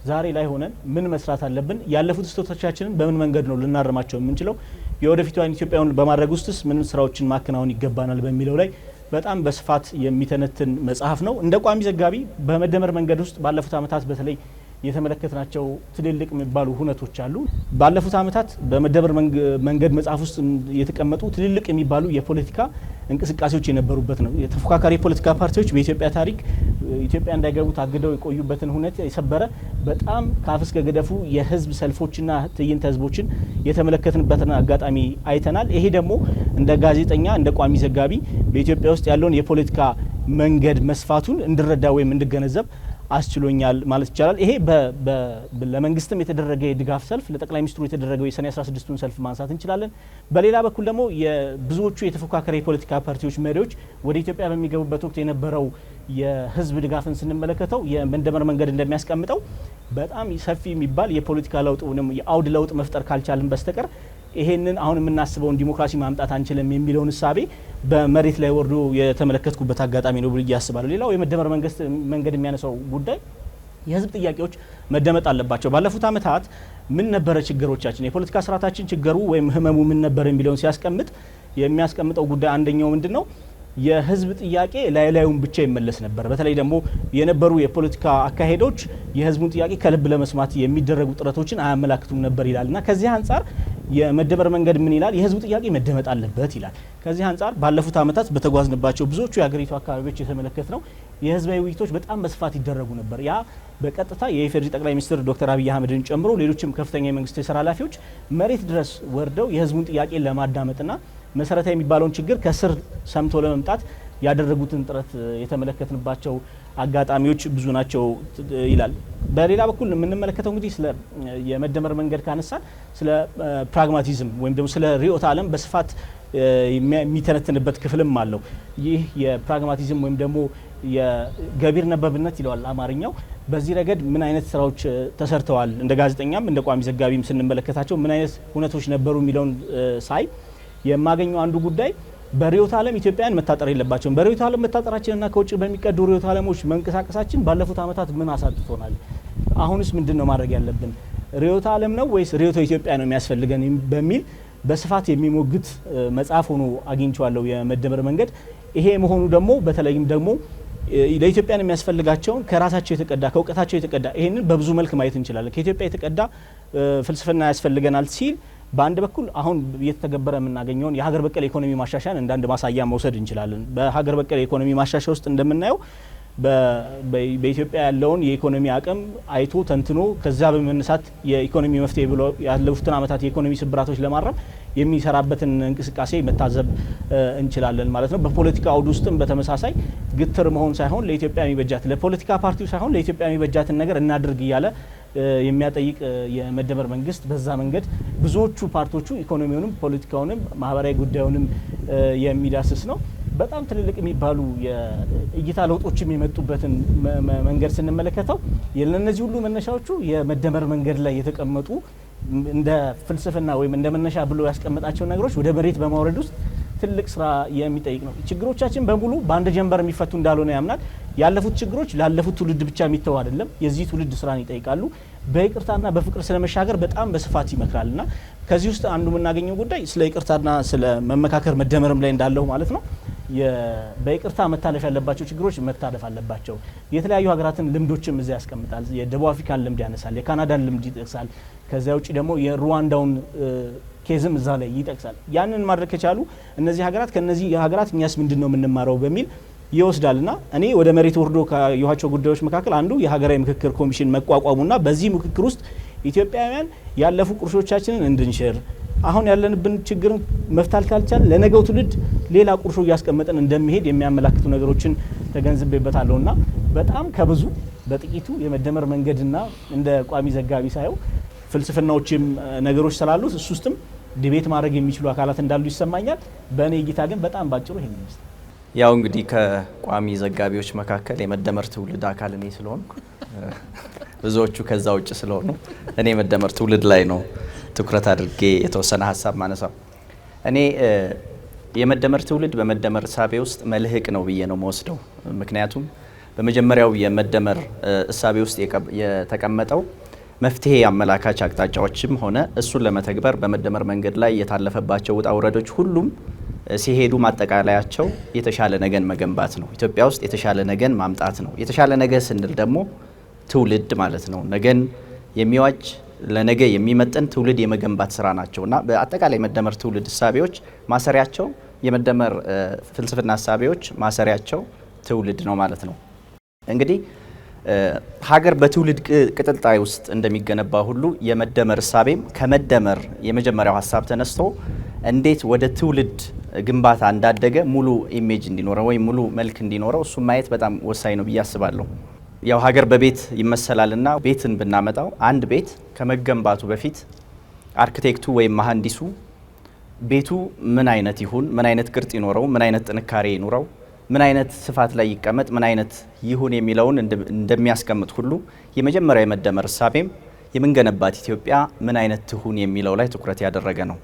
ዛሬ ላይ ሆነን ምን መስራት አለብን፣ ያለፉት ስህተቶቻችንን በምን መንገድ ነው ልናርማቸው የምንችለው፣ የወደፊቷን ኢትዮጵያን በማድረግ ውስጥስ ምን ስራዎችን ማከናወን ይገባናል በሚለው ላይ በጣም በስፋት የሚተነትን መጽሐፍ ነው። እንደ ቋሚ ዘጋቢ በመደመር መንገድ ውስጥ ባለፉት አመታት በተለይ የተመለከትናቸው ትልልቅ የሚባሉ ሁነቶች አሉ። ባለፉት አመታት በመደመር መንገድ መጽሐፍ ውስጥ የተቀመጡ ትልልቅ የሚባሉ የፖለቲካ እንቅስቃሴዎች የነበሩበት ነው። የተፎካካሪ ፖለቲካ ፓርቲዎች በኢትዮጵያ ታሪክ ኢትዮጵያ እንዳይገቡ ታግደው የቆዩበትን ሁኔታ የሰበረ በጣም ከአፍ እስከ ገደፉ የህዝብ ሰልፎችና ትዕይንተ ህዝቦችን የተመለከትንበትን አጋጣሚ አይተናል። ይሄ ደግሞ እንደ ጋዜጠኛ እንደ ቋሚ ዘጋቢ በኢትዮጵያ ውስጥ ያለውን የፖለቲካ መንገድ መስፋቱን እንድረዳ ወይም እንድገነዘብ አስችሎኛል ማለት ይቻላል። ይሄ ለመንግስትም የተደረገ የድጋፍ ሰልፍ ለጠቅላይ ሚኒስትሩ የተደረገው የሰኔ 16ቱን ሰልፍ ማንሳት እንችላለን። በሌላ በኩል ደግሞ የብዙዎቹ የተፎካካሪ የፖለቲካ ፓርቲዎች መሪዎች ወደ ኢትዮጵያ በሚገቡበት ወቅት የነበረው የህዝብ ድጋፍን ስንመለከተው የመደመር መንገድ እንደሚያስቀምጠው በጣም ሰፊ የሚባል የፖለቲካ ለውጥ ወይም የአውድ ለውጥ መፍጠር ካልቻልን በስተቀር ይሄንን አሁን የምናስበውን ዲሞክራሲ ማምጣት አንችልም የሚለውን እሳቤ በመሬት ላይ ወርዶ የተመለከትኩበት አጋጣሚ ነው ብዬ አስባለሁ። ሌላው የመደመር መንገድ የሚያነሳው ጉዳይ የህዝብ ጥያቄዎች መደመጥ አለባቸው። ባለፉት አመታት ምን ነበረ ችግሮቻችን፣ የፖለቲካ ስርዓታችን ችግሩ ወይም ህመሙ ምን ነበር የሚለውን ሲያስቀምጥ የሚያስቀምጠው ጉዳይ አንደኛው ምንድነው የህዝብ ጥያቄ ላይላዩን ብቻ ይመለስ ነበር። በተለይ ደግሞ የነበሩ የፖለቲካ አካሄዶች የህዝቡን ጥያቄ ከልብ ለመስማት የሚደረጉ ጥረቶችን አያመላክቱም ነበር ይላልና ከዚህ አንጻር የመደመር መንገድ ምን ይላል? የህዝቡ ጥያቄ መደመጥ አለበት ይላል። ከዚህ አንጻር ባለፉት አመታት በተጓዝንባቸው ብዙዎቹ የሀገሪቱ አካባቢዎች የተመለከት ነው የህዝባዊ ውይይቶች በጣም በስፋት ይደረጉ ነበር። ያ በቀጥታ የኢፌዴሪ ጠቅላይ ሚኒስትር ዶክተር አብይ አህመድን ጨምሮ ሌሎችም ከፍተኛ የመንግስት የስራ ኃላፊዎች መሬት ድረስ ወርደው የህዝቡን ጥያቄ ለማዳመጥና መሰረታዊ የሚባለውን ችግር ከስር ሰምቶ ለመምጣት ያደረጉትን ጥረት የተመለከትንባቸው አጋጣሚዎች ብዙ ናቸው ይላል። በሌላ በኩል የምንመለከተው እንግዲህ ስለ የመደመር መንገድ ካነሳን ስለ ፕራግማቲዝም ወይም ደግሞ ስለ ርዕዮተ ዓለም በስፋት የሚተነትንበት ክፍልም አለው። ይህ የፕራግማቲዝም ወይም ደግሞ የገቢር ነበብነት ይለዋል አማርኛው። በዚህ ረገድ ምን አይነት ስራዎች ተሰርተዋል፣ እንደ ጋዜጠኛም እንደ ቋሚ ዘጋቢም ስንመለከታቸው ምን አይነት ሁነቶች ነበሩ የሚለውን ሳይ የማገኘው አንዱ ጉዳይ በርዕዮተ ዓለም ኢትዮጵያውያን መታጠር የለባቸውም። በርዕዮተ ዓለም መታጠራችንና ከውጭ በሚቀዱ ርዕዮተ ዓለሞች መንቀሳቀሳችን ባለፉት ዓመታት ምን አሳጥቶናል? አሁንስ ምንድን ነው ማድረግ ያለብን? ርዕዮተ ዓለም ነው ወይስ ርዕዮተ ኢትዮጵያ ነው የሚያስፈልገን በሚል በስፋት የሚሞግት መጽሐፍ ሆኖ አግኝቼዋለሁ የመደመር መንገድ። ይሄ መሆኑ ደግሞ በተለይም ደግሞ ለኢትዮጵያን የሚያስፈልጋቸውን ከራሳቸው የተቀዳ ከእውቀታቸው የተቀዳ ይሄንን በብዙ መልክ ማየት እንችላለን። ከኢትዮጵያ የተቀዳ ፍልስፍና ያስፈልገናል ሲል በአንድ በኩል አሁን እየተተገበረ የምናገኘውን የሀገር በቀል ኢኮኖሚ ማሻሻያን እንደ አንድ ማሳያ መውሰድ እንችላለን። በሀገር በቀል ኢኮኖሚ ማሻሻያ ውስጥ እንደምናየው በኢትዮጵያ ያለውን የኢኮኖሚ አቅም አይቶ ተንትኖ ከዛ በመነሳት የኢኮኖሚ መፍትሄ ብሎ ያለፉትን ዓመታት የኢኮኖሚ ስብራቶች ለማረም የሚሰራበትን እንቅስቃሴ መታዘብ እንችላለን ማለት ነው። በፖለቲካ አውድ ውስጥም በተመሳሳይ ግትር መሆን ሳይሆን ለኢትዮጵያ የሚበጃት ለፖለቲካ ፓርቲው ሳይሆን ለኢትዮጵያ የሚበጃትን ነገር እናድርግ እያለ የሚያጠይቅ የመደመር መንግስት በዛ መንገድ ብዙዎቹ ፓርቲዎቹ ኢኮኖሚውንም ፖለቲካውንም ማህበራዊ ጉዳዩንም የሚዳስስ ነው። በጣም ትልልቅ የሚባሉ የእይታ ለውጦችም የመጡበትን መንገድ ስንመለከተው ለእነዚህ ሁሉ መነሻዎቹ የመደመር መንገድ ላይ የተቀመጡ እንደ ፍልስፍና ወይም እንደ መነሻ ብሎ ያስቀመጣቸው ነገሮች ወደ መሬት በማውረድ ውስጥ ትልቅ ስራ የሚጠይቅ ነው። ችግሮቻችን በሙሉ በአንድ ጀንበር የሚፈቱ እንዳልሆነ ያምናል። ያለፉት ችግሮች ላለፉት ትውልድ ብቻ የሚተው አይደለም፣ የዚህ ትውልድ ስራን ይጠይቃሉ። በይቅርታና በፍቅር ስለመሻገር በጣም በስፋት ይመክራልና ከዚህ ውስጥ አንዱ የምናገኘው ጉዳይ ስለ ይቅርታና ስለ መመካከር መደመርም ላይ እንዳለው ማለት ነው። በይቅርታ መታለፍ ያለባቸው ችግሮች መታለፍ አለባቸው። የተለያዩ ሀገራትን ልምዶችም እዚያ ያስቀምጣል። የደቡብ አፍሪካን ልምድ ያነሳል፣ የካናዳን ልምድ ይጠቅሳል። ከዚያ ውጭ ደግሞ የሩዋንዳውን ኬዝም እዛ ላይ ይጠቅሳል። ያንን ማድረግ ከቻሉ እነዚህ ሀገራት ከነዚህ ሀገራት እኛስ ምንድን ነው የምንማረው በሚል ይወስዳልና እኔ ወደ መሬት ወርዶ ካየኋቸው ጉዳዮች መካከል አንዱ የሀገራዊ ምክክር ኮሚሽን መቋቋሙና በዚህ ምክክር ውስጥ ኢትዮጵያውያን ያለፉ ቁርሾቻችንን እንድንሽር አሁን ያለንብን ችግርን መፍታት ካልቻል ለነገው ትውልድ ሌላ ቁርሾ እያስቀመጠን እንደሚሄድ የሚያመላክቱ ነገሮችን ተገንዝቤበታለሁና በጣም ከብዙ በጥቂቱ የመደመር መንገድና እንደ ቋሚ ዘጋቢ ሳየው ፍልስፍናዎችም ነገሮች ስላሉት እሱ ውስጥም ዲቤት ማድረግ የሚችሉ አካላት እንዳሉ ይሰማኛል። በእኔ እይታ ግን በጣም ባጭሩ ይሄን ይመስላል። ያው እንግዲህ ከቋሚ ዘጋቢዎች መካከል የመደመር ትውልድ አካል እኔ ስለሆንኩ ብዙዎቹ ከዛ ውጭ ስለሆኑ እኔ የመደመር ትውልድ ላይ ነው ትኩረት አድርጌ የተወሰነ ሀሳብ ማነሳው። እኔ የመደመር ትውልድ በመደመር እሳቤ ውስጥ መልህቅ ነው ብዬ ነው መወስደው። ምክንያቱም በመጀመሪያው የመደመር እሳቤ ውስጥ የተቀመጠው መፍትሄ አመላካች አቅጣጫዎችም ሆነ እሱን ለመተግበር በመደመር መንገድ ላይ የታለፈባቸው ውጣ ውረዶች ሁሉም ሲሄዱ ማጠቃለያቸው የተሻለ ነገን መገንባት ነው። ኢትዮጵያ ውስጥ የተሻለ ነገን ማምጣት ነው። የተሻለ ነገ ስንል ደግሞ ትውልድ ማለት ነው። ነገን የሚዋጅ ለነገ የሚመጥን ትውልድ የመገንባት ስራ ናቸውና በአጠቃላይ መደመር ትውልድ እሳቤዎች ማሰሪያቸው የመደመር ፍልስፍና እሳቤዎች ማሰሪያቸው ትውልድ ነው ማለት ነው። እንግዲህ ሀገር በትውልድ ቅጥልጣይ ውስጥ እንደሚገነባ ሁሉ የመደመር እሳቤም ከመደመር የመጀመሪያው ሀሳብ ተነስቶ እንዴት ወደ ትውልድ ግንባታ እንዳደገ ሙሉ ኢሜጅ እንዲኖረው ወይም ሙሉ መልክ እንዲኖረው እሱ ማየት በጣም ወሳኝ ነው ብዬ አስባለሁ። ያው ሀገር በቤት ይመሰላልና ቤትን ብናመጣው አንድ ቤት ከመገንባቱ በፊት አርክቴክቱ ወይም መሐንዲሱ ቤቱ ምን አይነት ይሁን፣ ምን አይነት ቅርጽ ይኖረው፣ ምን አይነት ጥንካሬ ይኖረው፣ ምን አይነት ስፋት ላይ ይቀመጥ፣ ምን አይነት ይሁን የሚለውን እንደሚያስቀምጥ ሁሉ የመጀመሪያው የመደመር እሳቤም የምንገነባት ኢትዮጵያ ምን አይነት ትሁን የሚለው ላይ ትኩረት ያደረገ ነው።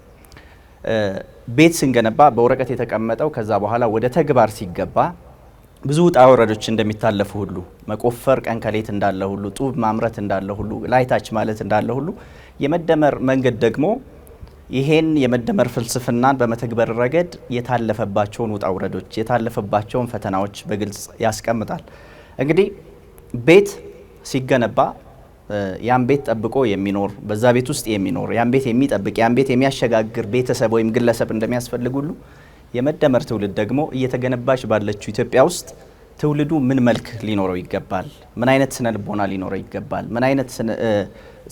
ቤት ስንገነባ በወረቀት የተቀመጠው ከዛ በኋላ ወደ ተግባር ሲገባ ብዙ ውጣ ወረዶች እንደሚታለፉ ሁሉ መቆፈር ቀን ከሌት እንዳለ ሁሉ ጡብ ማምረት እንዳለ ሁሉ ላይታች ማለት እንዳለ ሁሉ የመደመር መንገድ ደግሞ ይሄን የመደመር ፍልስፍናን በመተግበር ረገድ የታለፈባቸውን ውጣ ውረዶች የታለፈባቸውን ፈተናዎች በግልጽ ያስቀምጣል። እንግዲህ ቤት ሲገነባ ያን ቤት ጠብቆ የሚኖር በዛ ቤት ውስጥ የሚኖር ያን ቤት የሚጠብቅ ያን ቤት የሚያሸጋግር ቤተሰብ ወይም ግለሰብ እንደሚያስፈልግ ሁሉ የመደመር ትውልድ ደግሞ እየተገነባች ባለችው ኢትዮጵያ ውስጥ ትውልዱ ምን መልክ ሊኖረው ይገባል፣ ምን አይነት ስነ ልቦና ሊኖረው ይገባል፣ ምን አይነት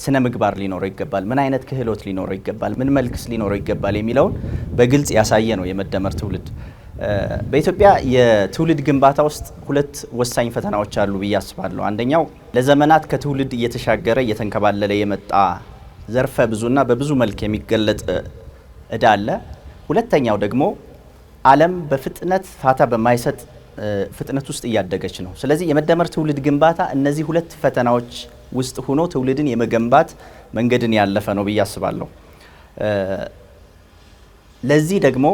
ስነ ምግባር ሊኖረው ይገባል፣ ምን አይነት ክህሎት ሊኖረው ይገባል፣ ምን መልክስ ሊኖረው ይገባል የሚለውን በግልጽ ያሳየ ነው የመደመር ትውልድ። በኢትዮጵያ የትውልድ ግንባታ ውስጥ ሁለት ወሳኝ ፈተናዎች አሉ ብዬ አስባለሁ። አንደኛው ለዘመናት ከትውልድ እየተሻገረ እየተንከባለለ የመጣ ዘርፈ ብዙና በብዙ መልክ የሚገለጥ እዳ አለ። ሁለተኛው ደግሞ ዓለም በፍጥነት ፋታ በማይሰጥ ፍጥነት ውስጥ እያደገች ነው። ስለዚህ የመደመር ትውልድ ግንባታ እነዚህ ሁለት ፈተናዎች ውስጥ ሆኖ ትውልድን የመገንባት መንገድን ያለፈ ነው ብዬ አስባለሁ። ለዚህ ደግሞ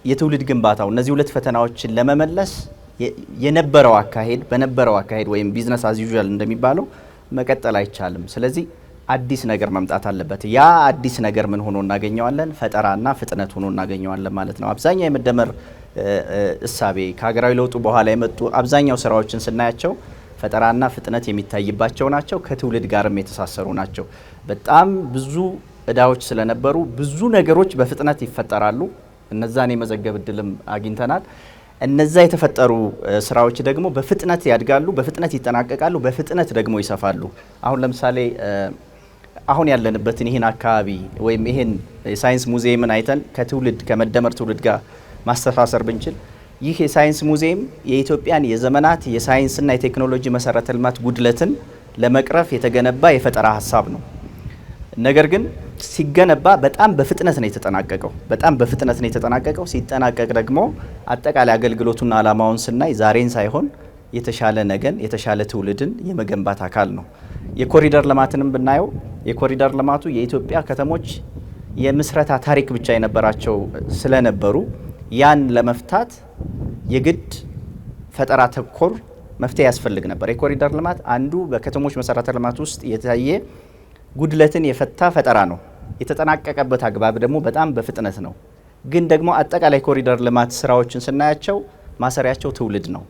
የትውልድ ግንባታው እነዚህ ሁለት ፈተናዎችን ለመመለስ በነበረው አካሄድ ወይም ቢዝነስ አዝ ዩዥዋል እንደሚባለው መቀጠል አይቻልም። ስለዚህ አዲስ ነገር መምጣት አለበት። ያ አዲስ ነገር ምን ሆኖ እናገኘዋለን? ፈጠራና ፍጥነት ሆኖ እናገኘዋለን ማለት ነው። አብዛኛው የመደመር እሳቤ ከሀገራዊ ለውጡ በኋላ የመጡ አብዛኛው ስራዎችን ስናያቸው ፈጠራና ፍጥነት የሚታይባቸው ናቸው። ከትውልድ ጋርም የተሳሰሩ ናቸው። በጣም ብዙ እዳዎች ስለነበሩ ብዙ ነገሮች በፍጥነት ይፈጠራሉ። እነዛን የመዘገብ እድልም አግኝተናል። እነዛ የተፈጠሩ ስራዎች ደግሞ በፍጥነት ያድጋሉ፣ በፍጥነት ይጠናቀቃሉ፣ በፍጥነት ደግሞ ይሰፋሉ። አሁን ለምሳሌ አሁን ያለንበትን ይህን አካባቢ ወይም ይህን የሳይንስ ሙዚየምን አይተን ከመደመር ትውልድ ጋር ማስተሳሰር ብንችል ይህ የሳይንስ ሙዚየም የኢትዮጵያን የዘመናት የሳይንስና የቴክኖሎጂ መሰረተ ልማት ጉድለትን ለመቅረፍ የተገነባ የፈጠራ ሀሳብ ነው። ነገር ግን ሲገነባ በጣም በፍጥነት ነው የተጠናቀቀው። ሲጠናቀቅ ደግሞ አጠቃላይ አገልግሎቱና ዓላማውን ስናይ ዛሬን ሳይሆን የተሻለ ነገን የተሻለ ትውልድን የመገንባት አካል ነው። የኮሪደር ልማትንም ብናየው የኮሪደር ልማቱ የኢትዮጵያ ከተሞች የምስረታ ታሪክ ብቻ የነበራቸው ስለነበሩ ያን ለመፍታት የግድ ፈጠራ ተኮር መፍትሄ ያስፈልግ ነበር። የኮሪደር ልማት አንዱ በከተሞች መሰረተ ልማት ውስጥ የታየ ጉድለትን የፈታ ፈጠራ ነው። የተጠናቀቀበት አግባብ ደግሞ በጣም በፍጥነት ነው። ግን ደግሞ አጠቃላይ ኮሪደር ልማት ስራዎችን ስናያቸው ማሰሪያቸው ትውልድ ነው።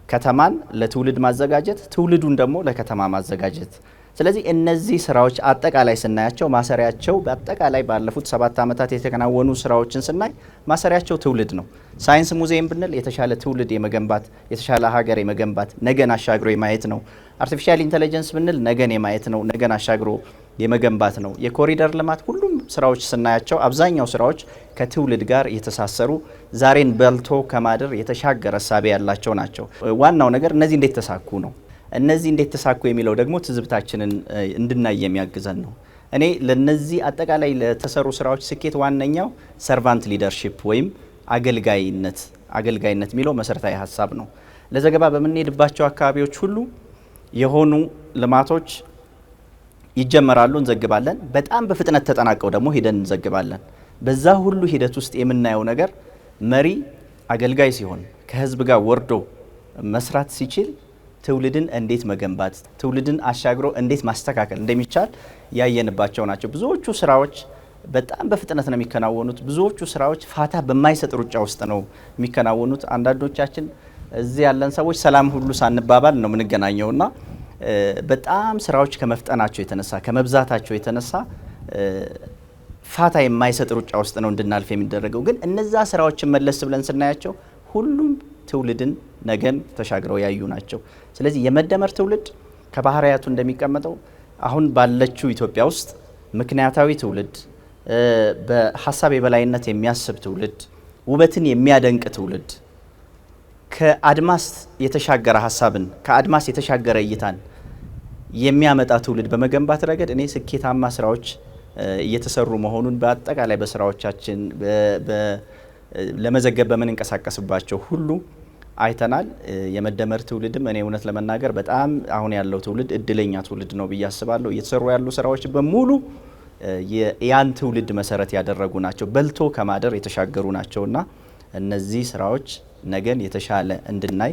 ከተማን ለትውልድ ማዘጋጀት፣ ትውልዱን ደግሞ ለከተማ ማዘጋጀት። ስለዚህ እነዚህ ስራዎች አጠቃላይ ስናያቸው ማሰሪያቸው በአጠቃላይ ባለፉት 7 ዓመታት የተከናወኑ ስራዎችን ስናይ ማሰሪያቸው ትውልድ ነው። ሳይንስ ሙዚየም ብንል የተሻለ ትውልድ የመገንባት የተሻለ ሀገር የመገንባት ነገን አሻግሮ የማየት ነው። አርቲፊሻል ኢንተለጀንስ ብንል ነገን የማየት ነው፣ ነገን አሻግሮ የመገንባት ነው። የኮሪደር ልማት ሁሉም ስራዎች ስናያቸው አብዛኛው ስራዎች ከትውልድ ጋር የተሳሰሩ ዛሬን በልቶ ከማደር የተሻገረ እሳቤ ያላቸው ናቸው። ዋናው ነገር እነዚህ እንዴት ተሳኩ ነው። እነዚህ እንዴት ተሳኩ የሚለው ደግሞ ትዝብታችንን እንድናይ የሚያግዘን ነው። እኔ ለነዚህ አጠቃላይ ለተሰሩ ስራዎች ስኬት ዋነኛው ሰርቫንት ሊደርሺፕ ወይም አገልጋይነት የሚለው መሰረታዊ ሀሳብ ነው። ለዘገባ በምንሄድባቸው አካባቢዎች ሁሉ የሆኑ ልማቶች ይጀመራሉ፣ እንዘግባለን። በጣም በፍጥነት ተጠናቀው ደግሞ ሄደን እንዘግባለን። በዛ ሁሉ ሂደት ውስጥ የምናየው ነገር መሪ አገልጋይ ሲሆን ከህዝብ ጋር ወርዶ መስራት ሲችል ትውልድን እንዴት መገንባት ትውልድን አሻግሮ እንዴት ማስተካከል እንደሚቻል ያየንባቸው ናቸው። ብዙዎቹ ስራዎች በጣም በፍጥነት ነው የሚከናወኑት። ብዙዎቹ ስራዎች ፋታ በማይሰጥ ሩጫ ውስጥ ነው የሚከናወኑት። አንዳንዶቻችን እዚህ ያለን ሰዎች ሰላም ሁሉ ሳንባባል ነው የምንገናኘውና በጣም ስራዎች ከመፍጠናቸው የተነሳ ከመብዛታቸው የተነሳ ፋታ የማይሰጥ ሩጫ ውስጥ ነው እንድናልፍ የሚደረገው። ግን እነዛ ስራዎችን መለስ ብለን ስናያቸው ሁሉም ትውልድን ነገን ተሻግረው ያዩ ናቸው። ስለዚህ የመደመር ትውልድ ከባህሪያቱ እንደሚቀመጠው አሁን ባለችው ኢትዮጵያ ውስጥ ምክንያታዊ ትውልድ፣ በሀሳብ የበላይነት የሚያስብ ትውልድ፣ ውበትን የሚያደንቅ ትውልድ፣ ከአድማስ የተሻገረ ሀሳብን ከአድማስ የተሻገረ እይታን የሚያመጣ ትውልድ በመገንባት ረገድ እኔ ስኬታማ ስራዎች እየተሰሩ መሆኑን በአጠቃላይ በስራዎቻችን ለመዘገብ በምንንቀሳቀስባቸው ሁሉ አይተናል። የመደመር ትውልድም እኔ እውነት ለመናገር በጣም አሁን ያለው ትውልድ እድለኛ ትውልድ ነው ብዬ አስባለሁ። እየተሰሩ ያሉ ስራዎች በሙሉ ያን ትውልድ መሰረት ያደረጉ ናቸው፣ በልቶ ከማደር የተሻገሩ ናቸውና እነዚህ ስራዎች ነገን የተሻለ እንድናይ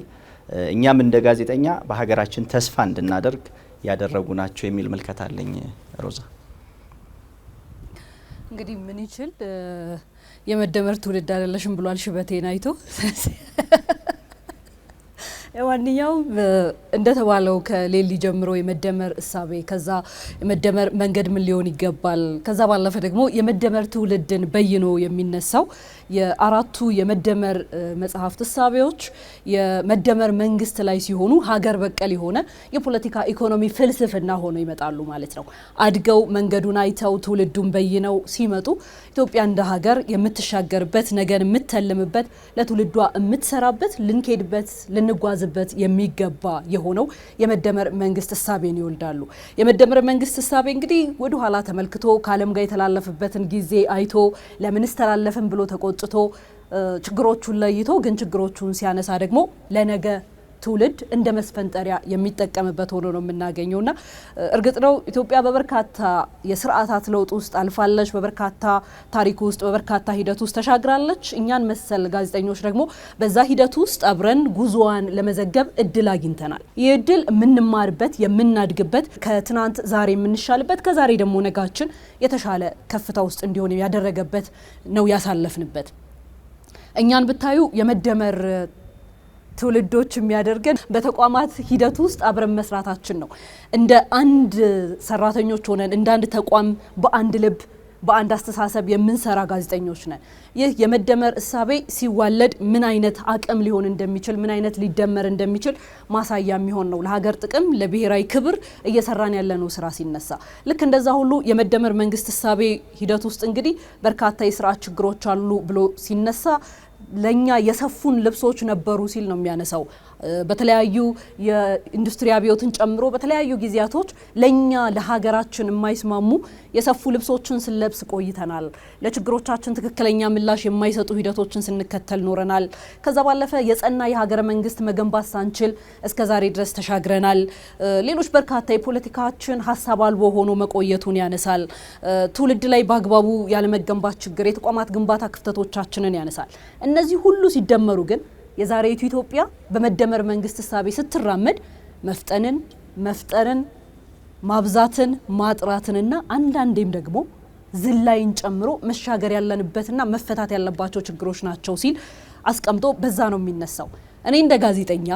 እኛም እንደ ጋዜጠኛ በሀገራችን ተስፋ እንድናደርግ ያደረጉ ናቸው የሚል መልከት አለኝ። ሮዛ እንግዲህ ምን ይችል የመደመር ትውልድ አይደለሽም ብሏል ሽበቴን አይቶ። ለማንኛውም እንደተባለው ከሌሊ ጀምሮ የመደመር እሳቤ ከዛ የመደመር መንገድ ምን ሊሆን ይገባል ከዛ ባለፈ ደግሞ የመደመር ትውልድን በይኖ የሚነሳው የአራቱ የመደመር መጽሐፍት እሳቤዎች የመደመር መንግስት ላይ ሲሆኑ ሀገር በቀል የሆነ የፖለቲካ ኢኮኖሚ ፍልስፍና ሆኖ ይመጣሉ ማለት ነው። አድገው መንገዱን አይተው ትውልዱን በይነው ሲመጡ ኢትዮጵያ እንደ ሀገር የምትሻገርበት ነገን የምትተልምበት ለትውልዷ የምትሰራበት ልንኬድበት ልንጓዝበት የሚገባ የሆነው የመደመር መንግስት እሳቤን ይወልዳሉ። የመደመር መንግስት እሳቤ እንግዲህ ወደ ኋላ ተመልክቶ ከዓለም ጋር የተላለፈበትን ጊዜ አይቶ ለምንስ ተላለፈን ብሎ ተቆጥቶ ችግሮቹን ለይቶ ግን ችግሮቹን ሲያነሳ ደግሞ ለነገ ትውልድ እንደ መስፈንጠሪያ የሚጠቀምበት ሆኖ ነው የምናገኘውና እርግጥ ነው ኢትዮጵያ በበርካታ የስርዓታት ለውጥ ውስጥ አልፋለች። በበርካታ ታሪክ ውስጥ በበርካታ ሂደት ውስጥ ተሻግራለች። እኛን መሰል ጋዜጠኞች ደግሞ በዛ ሂደት ውስጥ አብረን ጉዞዋን ለመዘገብ እድል አግኝተናል። ይህ እድል የምንማርበት የምናድግበት ከትናንት ዛሬ የምንሻልበት ከዛሬ ደግሞ ነጋችን የተሻለ ከፍታ ውስጥ እንዲሆን ያደረገበት ነው ያሳለፍንበት። እኛን ብታዩ የመደመር ትውልዶች የሚያደርገን በተቋማት ሂደት ውስጥ አብረን መስራታችን ነው። እንደ አንድ ሰራተኞች ሆነን እንደ አንድ ተቋም በአንድ ልብ በአንድ አስተሳሰብ የምንሰራ ጋዜጠኞች ነን። ይህ የመደመር እሳቤ ሲዋለድ ምን አይነት አቅም ሊሆን እንደሚችል ምን አይነት ሊደመር እንደሚችል ማሳያ የሚሆን ነው። ለሀገር ጥቅም ለብሔራዊ ክብር እየሰራን ያለነው ስራ ሲነሳ ልክ እንደዛ ሁሉ የመደመር መንግስት እሳቤ ሂደት ውስጥ እንግዲህ በርካታ የስርዓት ችግሮች አሉ ብሎ ሲነሳ ለኛ የሰፉን ልብሶች ነበሩ ሲል ነው የሚያነሳው። በተለያዩ የኢንዱስትሪ አብዮትን ጨምሮ በተለያዩ ጊዜያቶች ለኛ ለሀገራችን የማይስማሙ የሰፉ ልብሶችን ስንለብስ ቆይተናል። ለችግሮቻችን ትክክለኛ ምላሽ የማይሰጡ ሂደቶችን ስንከተል ኖረናል። ከዛ ባለፈ የጸና የሀገረ መንግስት መገንባት ሳንችል እስከዛሬ ድረስ ተሻግረናል። ሌሎች በርካታ የፖለቲካችን ሀሳብ አልቦ ሆኖ መቆየቱን ያነሳል። ትውልድ ላይ በአግባቡ ያለመገንባት ችግር፣ የተቋማት ግንባታ ክፍተቶቻችንን ያነሳል። እነዚህ ሁሉ ሲደመሩ ግን የዛሬቱ ኢትዮጵያ በመደመር መንግስት እሳቤ ስትራመድ መፍጠንን፣ መፍጠርን፣ ማብዛትን፣ ማጥራትንና አንዳንዴም ደግሞ ዝላይን ጨምሮ መሻገር ያለንበትና መፈታት ያለባቸው ችግሮች ናቸው ሲል አስቀምጦ በዛ ነው የሚነሳው። እኔ እንደ ጋዜጠኛ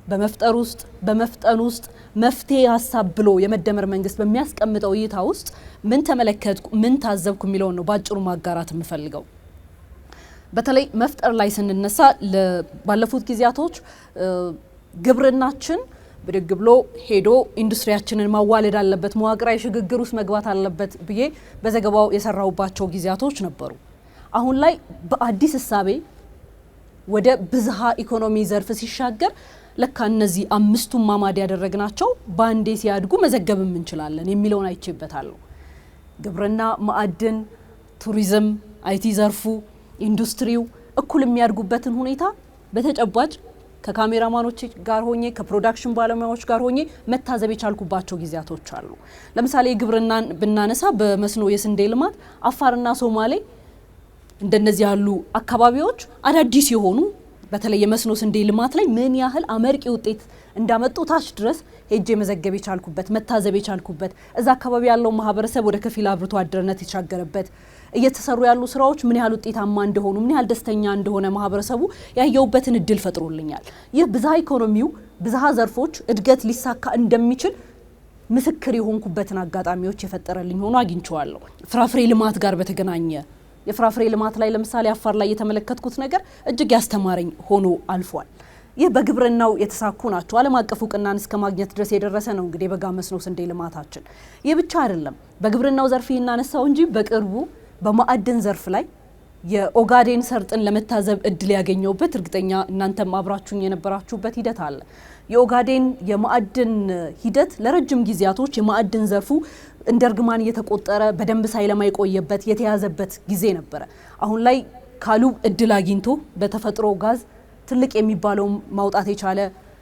በመፍጠር ውስጥ በመፍጠን ውስጥ መፍትሄ ሀሳብ ብሎ የመደመር መንግስት በሚያስቀምጠው እይታ ውስጥ ምን ተመለከትኩ ምን ታዘብኩ የሚለውን ነው ባጭሩ ማጋራት የምፈልገው። በተለይ መፍጠር ላይ ስንነሳ ባለፉት ጊዜያቶች ግብርናችን ብድግ ብሎ ሄዶ ኢንዱስትሪያችንን ማዋለድ አለበት፣ መዋቅራዊ ሽግግር ውስጥ መግባት አለበት ብዬ በዘገባው የሰራውባቸው ጊዜያቶች ነበሩ። አሁን ላይ በአዲስ እሳቤ ወደ ብዝሃ ኢኮኖሚ ዘርፍ ሲሻገር ለካ እነዚህ አምስቱን ማማድ ያደረግናቸው ባንዴ ሲያድጉ መዘገብም እንችላለን የሚለውን አይቼበታለሁ። ግብርና፣ ማዕድን፣ ቱሪዝም፣ አይቲ ዘርፉ ኢንዱስትሪው እኩል የሚያድጉበትን ሁኔታ በተጨባጭ ከካሜራማኖች ጋር ሆኜ ከፕሮዳክሽን ባለሙያዎች ጋር ሆኜ መታዘብ የቻልኩባቸው ጊዜያቶች አሉ። ለምሳሌ ግብርናን ብናነሳ በመስኖ የስንዴ ልማት አፋርና ሶማሌ እንደነዚህ ያሉ አካባቢዎች አዳዲስ የሆኑ በተለይ የመስኖ ስንዴ ልማት ላይ ምን ያህል አመርቂ ውጤት እንዳመጡ ታች ድረስ ሄጄ መዘገብ የቻልኩበት መታዘብ የቻልኩበት እዛ አካባቢ ያለው ማህበረሰብ ወደ ከፊል አብርቶ አደርነት የተሻገረበት እየተሰሩ ያሉ ስራዎች ምን ያህል ውጤታማ እንደሆኑ ምን ያህል ደስተኛ እንደሆነ ማህበረሰቡ ያየውበትን እድል ፈጥሮልኛል። ይህ ብዝሃ ኢኮኖሚው ብዝሃ ዘርፎች እድገት ሊሳካ እንደሚችል ምስክር የሆንኩበትን አጋጣሚዎች የፈጠረልኝ ሆኖ አግኝቼዋለሁ። ፍራፍሬ ልማት ጋር በተገናኘ የፍራፍሬ ልማት ላይ ለምሳሌ አፋር ላይ የተመለከትኩት ነገር እጅግ ያስተማረኝ ሆኖ አልፏል። ይህ በግብርናው የተሳኩ ናቸው። ዓለም አቀፍ እውቅናን እስከ ማግኘት ድረስ የደረሰ ነው። እንግዲህ በጋ መስኖ ስንዴ ልማታችን ይህ ብቻ አይደለም። በግብርናው ዘርፍ እናነሳው እንጂ በቅርቡ በማዕድን ዘርፍ ላይ የኦጋዴን ሰርጥን ለመታዘብ እድል ያገኘውበት እርግጠኛ እናንተም አብራችሁኝ የነበራችሁበት ሂደት አለ። የኦጋዴን የማዕድን ሂደት ለረጅም ጊዜያቶች የማዕድን ዘርፉ እንደ እርግማን እየተቆጠረ በደንብ ሳይለማ የቆየበት የተያዘበት ጊዜ ነበረ። አሁን ላይ ካሉብ እድል አግኝቶ በተፈጥሮ ጋዝ ትልቅ የሚባለው ማውጣት የቻለ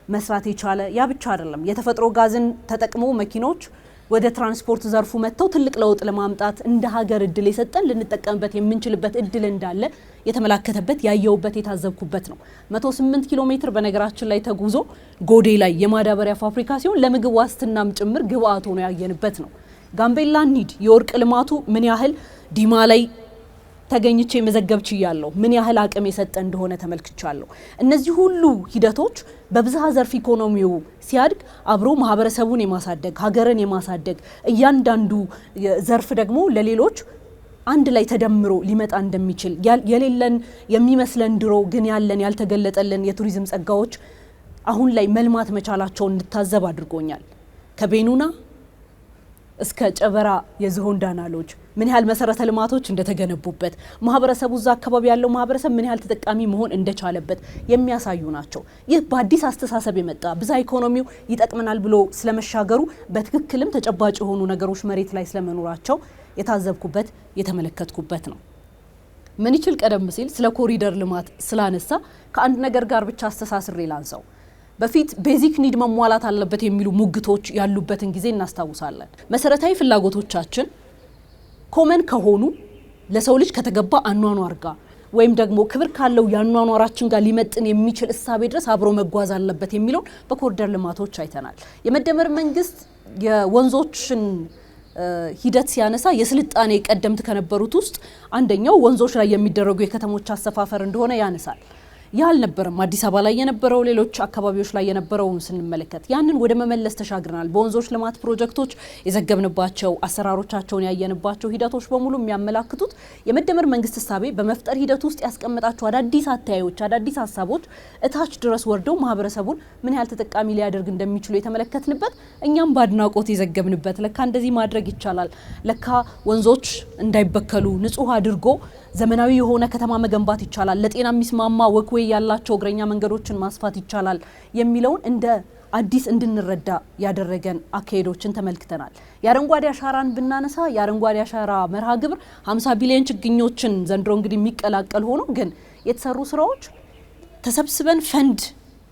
መስራት የቻለ ያ ብቻ አይደለም። የተፈጥሮ ጋዝን ተጠቅሞ መኪኖች ወደ ትራንስፖርት ዘርፉ መጥተው ትልቅ ለውጥ ለማምጣት እንደ ሀገር እድል የሰጠን ልንጠቀምበት የምንችልበት እድል እንዳለ የተመላከተበት ያየውበት የታዘብኩበት ነው። 108 ኪሎ ሜትር በነገራችን ላይ ተጉዞ ጎዴ ላይ የማዳበሪያ ፋብሪካ ሲሆን ለምግብ ዋስትናም ጭምር ግብአት ሆኖ ያየንበት ነው። ጋምቤላ እንሂድ፣ የወርቅ ልማቱ ምን ያህል ዲማ ላይ ተገኝቼ መዘገብ ችያለሁ። ምን ያህል አቅም የሰጠ እንደሆነ ተመልክቻለሁ። እነዚህ ሁሉ ሂደቶች በብዝሃ ዘርፍ ኢኮኖሚው ሲያድግ አብሮ ማህበረሰቡን የማሳደግ ሀገርን የማሳደግ እያንዳንዱ ዘርፍ ደግሞ ለሌሎች አንድ ላይ ተደምሮ ሊመጣ እንደሚችል የሌለን የሚመስለን ድሮ ግን ያለን ያልተገለጠልን የቱሪዝም ጸጋዎች አሁን ላይ መልማት መቻላቸውን እንድታዘብ አድርጎኛል። ከቤኑና እስከ ጨበራ የዝሆን ዳናሎች ምን ያህል መሰረተ ልማቶች እንደተገነቡበት ማህበረሰቡ እዛ አካባቢ ያለው ማህበረሰብ ምን ያህል ተጠቃሚ መሆን እንደቻለበት የሚያሳዩ ናቸው። ይህ በአዲስ አስተሳሰብ የመጣ ብዝሃ ኢኮኖሚው ይጠቅመናል ብሎ ስለመሻገሩ በትክክልም ተጨባጭ የሆኑ ነገሮች መሬት ላይ ስለመኖራቸው የታዘብኩበት የተመለከትኩበት ነው። ምን ይችል ቀደም ሲል ስለ ኮሪደር ልማት ስላነሳ ከአንድ ነገር ጋር ብቻ አስተሳስሬ ላንሳው። በፊት ቤዚክ ኒድ መሟላት አለበት የሚሉ ሙግቶች ያሉበትን ጊዜ እናስታውሳለን። መሰረታዊ ፍላጎቶቻችን ኮመን ከሆኑ ለሰው ልጅ ከተገባ አኗኗር ጋር ወይም ደግሞ ክብር ካለው ያኗኗራችን ጋር ሊመጥን የሚችል እሳቤ ድረስ አብሮ መጓዝ አለበት የሚለውን በኮሪደር ልማቶች አይተናል። የመደመር መንግስት የወንዞችን ሂደት ሲያነሳ የስልጣኔ ቀደምት ከነበሩት ውስጥ አንደኛው ወንዞች ላይ የሚደረጉ የከተሞች አሰፋፈር እንደሆነ ያነሳል። ያልነበረም አዲስ አበባ ላይ የነበረው ሌሎች አካባቢዎች ላይ የነበረውን ስንመለከት ያንን ወደ መመለስ ተሻግረናል። በወንዞች ልማት ፕሮጀክቶች የዘገብንባቸው አሰራሮቻቸውን ያየንባቸው ሂደቶች በሙሉ የሚያመላክቱት የመደመር መንግስት እሳቤ በመፍጠር ሂደት ውስጥ ያስቀመጣቸው አዳዲስ አተያዮች፣ አዳዲስ ሀሳቦች እታች ድረስ ወርደው ማህበረሰቡን ምን ያህል ተጠቃሚ ሊያደርግ እንደሚችሉ የተመለከትንበት እኛም በአድናቆት የዘገብንበት ለካ እንደዚህ ማድረግ ይቻላል፣ ለካ ወንዞች እንዳይበከሉ ንጹህ አድርጎ ዘመናዊ የሆነ ከተማ መገንባት ይቻላል፣ ለጤና የሚስማማ ወክዌይ ያላቸው እግረኛ መንገዶችን ማስፋት ይቻላል የሚለውን እንደ አዲስ እንድንረዳ ያደረገን አካሄዶችን ተመልክተናል። የአረንጓዴ አሻራን ብናነሳ የአረንጓዴ አሻራ መርሃ ግብር 50 ቢሊዮን ችግኞችን ዘንድሮ እንግዲህ የሚቀላቀል ሆኖ ግን የተሰሩ ስራዎች ተሰብስበን ፈንድ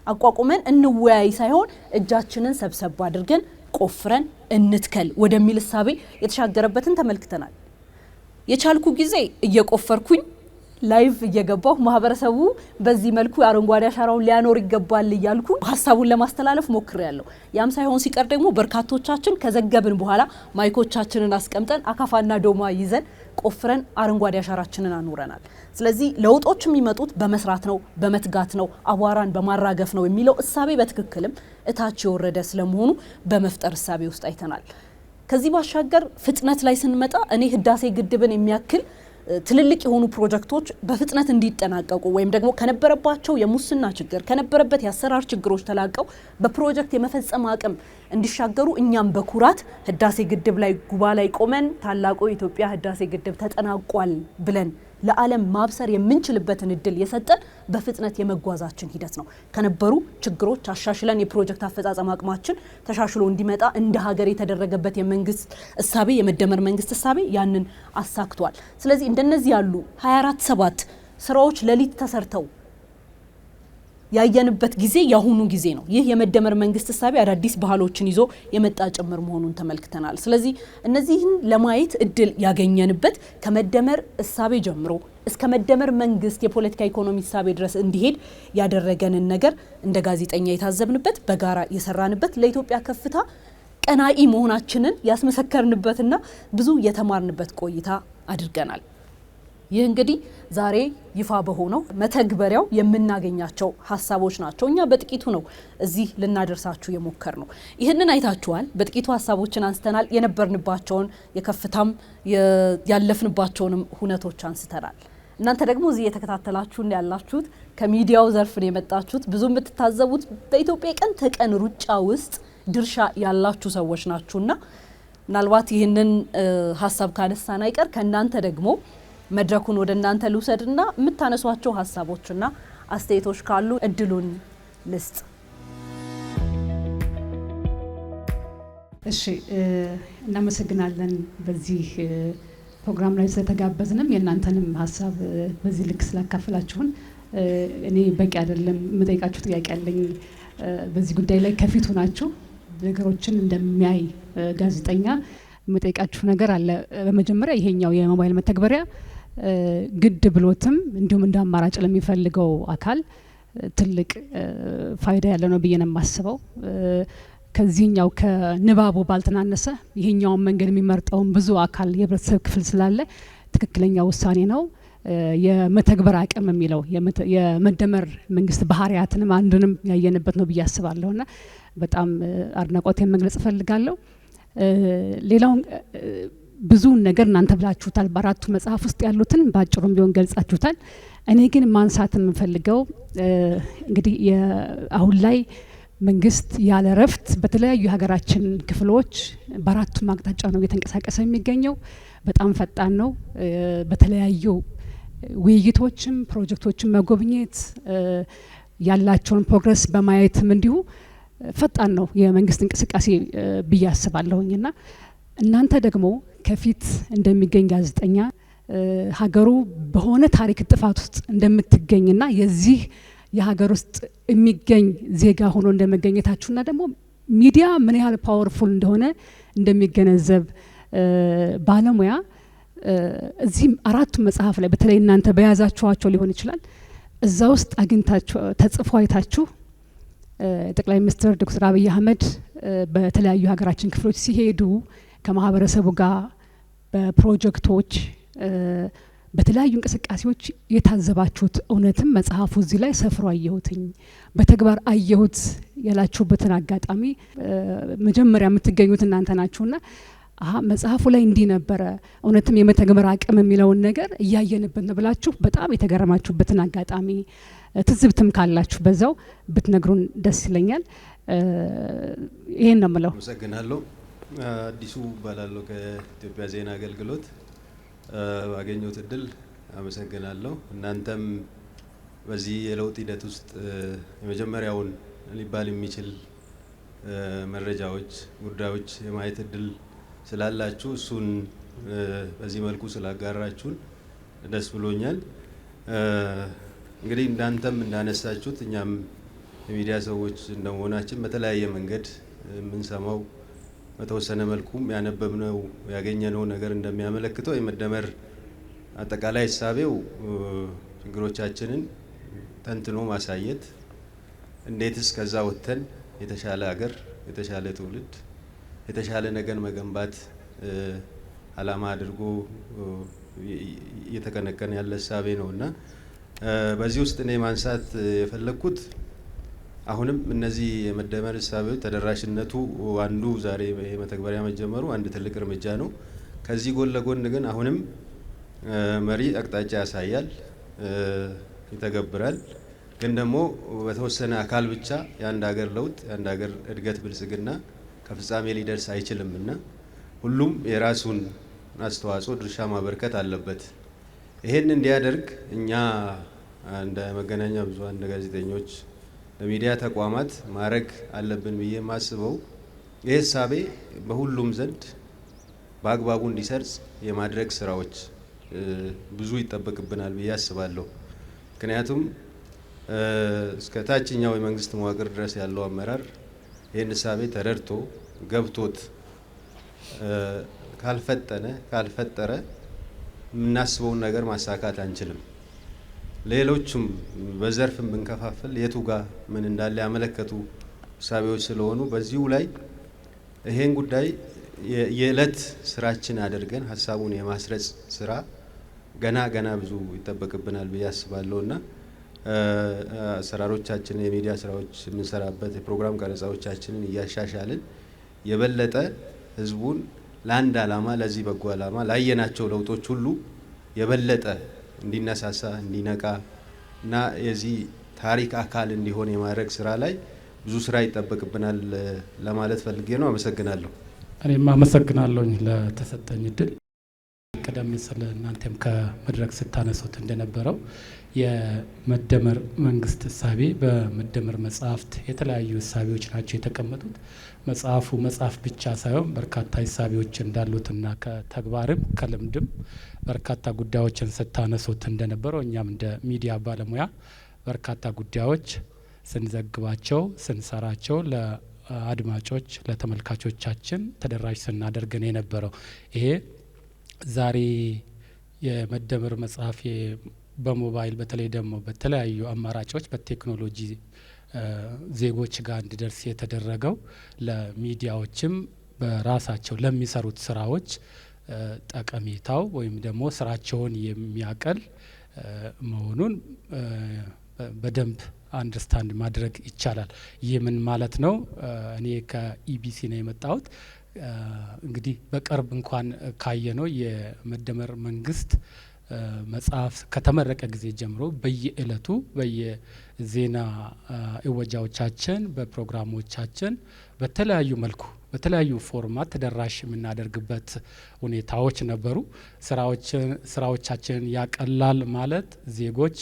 አቋቁመን እንወያይ ሳይሆን እጃችንን ሰብሰብ አድርገን ቆፍረን እንትከል ወደሚል እሳቤ የተሻገረበትን ተመልክተናል። የቻልኩ ጊዜ እየቆፈርኩኝ ላይቭ እየገባሁ ማህበረሰቡ በዚህ መልኩ አረንጓዴ አሻራውን ሊያኖር ይገባል እያልኩ ሀሳቡን ለማስተላለፍ ሞክሬያለሁ። ያም ሳይሆን ሲቀር ደግሞ በርካቶቻችን ከዘገብን በኋላ ማይኮቻችንን አስቀምጠን አካፋና ዶማ ይዘን ቆፍረን አረንጓዴ አሻራችንን አኑረናል። ስለዚህ ለውጦች የሚመጡት በመስራት ነው፣ በመትጋት ነው፣ አቧራን በማራገፍ ነው የሚለው እሳቤ በትክክልም እታች የወረደ ስለመሆኑ በመፍጠር እሳቤ ውስጥ አይተናል። ከዚህ ባሻገር ፍጥነት ላይ ስንመጣ እኔ ህዳሴ ግድብን የሚያክል ትልልቅ የሆኑ ፕሮጀክቶች በፍጥነት እንዲጠናቀቁ ወይም ደግሞ ከነበረባቸው የሙስና ችግር ከነበረበት የአሰራር ችግሮች ተላቀው በፕሮጀክት የመፈጸም አቅም እንዲሻገሩ እኛም በኩራት ህዳሴ ግድብ ላይ ጉባ ላይ ቆመን ታላቁ የኢትዮጵያ ህዳሴ ግድብ ተጠናቋል ብለን ለዓለም ማብሰር የምንችልበትን እድል የሰጠን በፍጥነት የመጓዛችን ሂደት ነው። ከነበሩ ችግሮች አሻሽለን የፕሮጀክት አፈጻጸም አቅማችን ተሻሽሎ እንዲመጣ እንደ ሀገር የተደረገበት የመንግስት እሳቤ የመደመር መንግስት እሳቤ ያንን አሳክቷል። ስለዚህ እንደነዚህ ያሉ 24/7 ስራዎች ሌሊት ተሰርተው ያየንበት ጊዜ ያሁኑ ጊዜ ነው። ይህ የመደመር መንግስት እሳቤ አዳዲስ ባህሎችን ይዞ የመጣ ጭምር መሆኑን ተመልክተናል። ስለዚህ እነዚህን ለማየት እድል ያገኘንበት ከመደመር እሳቤ ጀምሮ እስከ መደመር መንግስት የፖለቲካ ኢኮኖሚ እሳቤ ድረስ እንዲሄድ ያደረገንን ነገር እንደ ጋዜጠኛ የታዘብንበት በጋራ የሰራንበት ለኢትዮጵያ ከፍታ ቀናኢ መሆናችንን ያስመሰከርንበትና ብዙ የተማርንበት ቆይታ አድርገናል። ይህ እንግዲህ ዛሬ ይፋ በሆነው መተግበሪያው የምናገኛቸው ሀሳቦች ናቸው። እኛ በጥቂቱ ነው እዚህ ልናደርሳችሁ የሞከር ነው። ይህንን አይታችኋል። በጥቂቱ ሀሳቦችን አንስተናል። የነበርንባቸውን የከፍታም ያለፍንባቸውንም ሁነቶች አንስተናል። እናንተ ደግሞ እዚህ የተከታተላችሁ ያላችሁት ከሚዲያው ዘርፍ ነው የመጣችሁት። ብዙ የምትታዘቡት በኢትዮጵያ ቀን ተቀን ሩጫ ውስጥ ድርሻ ያላችሁ ሰዎች ናችሁና ምናልባት ይህንን ሀሳብ ካነሳን አይቀር ከእናንተ ደግሞ መድረኩን ወደ እናንተ ልውሰድና የምታነሷቸው ሀሳቦችና አስተያየቶች ካሉ እድሉን ልስጥ። እሺ፣ እናመሰግናለን በዚህ ፕሮግራም ላይ ስለተጋበዝንም የእናንተንም ሀሳብ በዚህ ልክ ስላካፈላችሁን። እኔ በቂ አይደለም የምጠይቃችሁ ጥያቄ አለኝ። በዚህ ጉዳይ ላይ ከፊቱ ናችሁ ነገሮችን እንደሚያይ ጋዜጠኛ የምጠይቃችሁ ነገር አለ። በመጀመሪያ ይሄኛው የሞባይል መተግበሪያ ግድ ብሎትም እንዲሁም እንደ አማራጭ ለሚፈልገው አካል ትልቅ ፋይዳ ያለው ነው ብዬ ነው የማስበው። ከዚህኛው ከንባቡ ባልተናነሰ ይሄኛውን መንገድ የሚመርጠውን ብዙ አካል የህብረተሰብ ክፍል ስላለ ትክክለኛ ውሳኔ ነው። የመተግበር አቅም የሚለው የመደመር መንግስት ባህሪያትንም አንዱንም ያየንበት ነው ብዬ አስባለሁና በጣም አድናቆቴን መግለጽ እፈልጋለሁ። ሌላው ብዙ ነገር እናንተ ብላችሁታል፣ በአራቱ መጽሐፍ ውስጥ ያሉትን በአጭሩም ቢሆን ገልጻችሁታል። እኔ ግን ማንሳት የምፈልገው እንግዲህ አሁን ላይ መንግስት ያለ ረፍት በተለያዩ የሀገራችን ክፍሎች በአራቱም አቅጣጫ ነው እየተንቀሳቀሰ የሚገኘው። በጣም ፈጣን ነው። በተለያዩ ውይይቶችም ፕሮጀክቶችን መጎብኘት ያላቸውን ፕሮግረስ በማየትም እንዲሁ ፈጣን ነው የመንግስት እንቅስቃሴ ብዬ አስባለሁኝና እናንተ ደግሞ ከፊት እንደሚገኝ ጋዜጠኛ ሀገሩ በሆነ ታሪክ ጥፋት ውስጥ እንደምትገኝና የዚህ የሀገር ውስጥ የሚገኝ ዜጋ ሆኖ እንደመገኘታችሁና ደግሞ ሚዲያ ምን ያህል ፓወርፉል እንደሆነ እንደሚገነዘብ ባለሙያ እዚህም አራቱ መጽሐፍ ላይ በተለይ እናንተ በያዛችኋቸው ሊሆን ይችላል እዛ ውስጥ አግኝታችሁ ተጽፎ አይታችሁ ጠቅላይ ሚኒስትር ዶክተር አብይ አህመድ በተለያዩ ሀገራችን ክፍሎች ሲሄዱ ከማህበረሰቡ ጋር በፕሮጀክቶች በተለያዩ እንቅስቃሴዎች የታዘባችሁት እውነትም መጽሐፉ እዚህ ላይ ሰፍሮ አየሁትኝ በተግባር አየሁት ያላችሁበትን አጋጣሚ መጀመሪያ የምትገኙት እናንተ ናችሁና መጽሐፉ ላይ እንዲህ ነበረ እውነትም የመተግበር አቅም የሚለውን ነገር እያየንበት ነው ብላችሁ በጣም የተገረማችሁበትን አጋጣሚ ትዝብትም ካላችሁ በዛው ብትነግሩን ደስ ይለኛል። ይሄን ነው የምለው። አመሰግናለሁ። አዲሱ እባላለሁ ከኢትዮጵያ ዜና አገልግሎት። ባገኘሁት እድል አመሰግናለሁ። እናንተም በዚህ የለውጥ ሂደት ውስጥ የመጀመሪያውን ሊባል የሚችል መረጃዎች፣ ጉዳዮች የማየት እድል ስላላችሁ እሱን በዚህ መልኩ ስላጋራችሁን ደስ ብሎኛል። እንግዲህ እናንተም እንዳነሳችሁት እኛም የሚዲያ ሰዎች እንደመሆናችን በተለያየ መንገድ የምንሰማው በተወሰነ መልኩም ያነበብነው ያገኘነው ነገር እንደሚያመለክተው የመደመር አጠቃላይ እሳቤው ችግሮቻችንን ተንትኖ ማሳየት፣ እንዴትስ ከዛ ወጥተን የተሻለ ሀገር፣ የተሻለ ትውልድ፣ የተሻለ ነገር መገንባት አላማ አድርጎ እየተቀነቀነ ያለ እሳቤ ነውና በዚህ ውስጥ እኔ ማንሳት የፈለግኩት አሁንም እነዚህ የመደመር እሳቤዎች ተደራሽነቱ አንዱ ዛሬ መተግበሪያ መጀመሩ አንድ ትልቅ እርምጃ ነው። ከዚህ ጎን ለጎን ግን አሁንም መሪ አቅጣጫ ያሳያል፣ ይተገብራል። ግን ደግሞ በተወሰነ አካል ብቻ የአንድ ሀገር ለውጥ የአንድ ሀገር እድገት ብልጽግና ከፍጻሜ ሊደርስ አይችልምና ሁሉም የራሱን አስተዋጽኦ ድርሻ ማበርከት አለበት። ይሄን እንዲያደርግ እኛ እንደ መገናኛ ብዙሃን እንደ ጋዜጠኞች ለሚዲያ ተቋማት ማድረግ አለብን ብዬ የማስበው ይህ እሳቤ በሁሉም ዘንድ በአግባቡ እንዲሰርጽ የማድረግ ስራዎች ብዙ ይጠበቅብናል ብዬ አስባለሁ። ምክንያቱም እስከ ታችኛው የመንግስት መዋቅር ድረስ ያለው አመራር ይህን እሳቤ ተረድቶ ገብቶት ካልፈጠረ የምናስበውን ነገር ማሳካት አንችልም። ሌሎቹም በዘርፍም ብንከፋፍል የቱ ጋር ምን እንዳለ ያመለከቱ እሳቤዎች ስለሆኑ በዚሁ ላይ ይሄን ጉዳይ የዕለት ስራችን አድርገን ሀሳቡን የማስረጽ ስራ ገና ብዙ ይጠበቅብናል ብዬ አስባለሁና አሰራሮቻችን የሚዲያ ስራዎች የምንሰራበት የፕሮግራም ቀረጻዎቻችንን እያሻሻልን የበለጠ ህዝቡን ለአንድ አላማ ለዚህ በጎ አላማ ላየናቸው ለውጦች ሁሉ የበለጠ እንዲነሳሳ እንዲነቃ እና የዚህ ታሪክ አካል እንዲሆን የማድረግ ስራ ላይ ብዙ ስራ ይጠበቅብናል ለማለት ፈልጌ ነው። አመሰግናለሁ። እኔም አመሰግናለሁኝ ለተሰጠኝ እድል። ቀደም ሲል እናንተም ከመድረክ ስታነሱት እንደነበረው የመደመር መንግስት እሳቤ በመደመር መጽሐፍት የተለያዩ እሳቤዎች ናቸው የተቀመጡት። መጽሐፉ መጽሐፍ ብቻ ሳይሆን በርካታ እሳቤዎች እንዳሉትና ከተግባርም ከልምድም በርካታ ጉዳዮችን ስታነሱት እንደነበረው እኛም እንደ ሚዲያ ባለሙያ በርካታ ጉዳዮች ስንዘግባቸው ስንሰራቸው ለአድማጮች ለተመልካቾቻችን ተደራሽ ስናደርግ ነው የነበረው። ይሄ ዛሬ የመደመር መጽሐፍ በሞባይል በተለይ ደግሞ በተለያዩ አማራጮች በቴክኖሎጂ ዜጎች ጋር እንዲደርስ የተደረገው ለሚዲያዎችም በራሳቸው ለሚሰሩት ስራዎች ጠቀሜታው ወይም ደግሞ ስራቸውን የሚያቀል መሆኑን በደንብ አንደርስታንድ ማድረግ ይቻላል። ይህ ምን ማለት ነው? እኔ ከኢቢሲ ነው የመጣሁት። እንግዲህ በቅርብ እንኳን ካየነው የመደመር መንግስት መጽሐፍ ከተመረቀ ጊዜ ጀምሮ በየእለቱ በየዜና እወጃዎቻችን፣ በፕሮግራሞቻችን በተለያዩ መልኩ በተለያዩ ፎርማት ተደራሽ የምናደርግበት ሁኔታዎች ነበሩ። ስራዎቻችን ያቀላል ማለት ዜጎች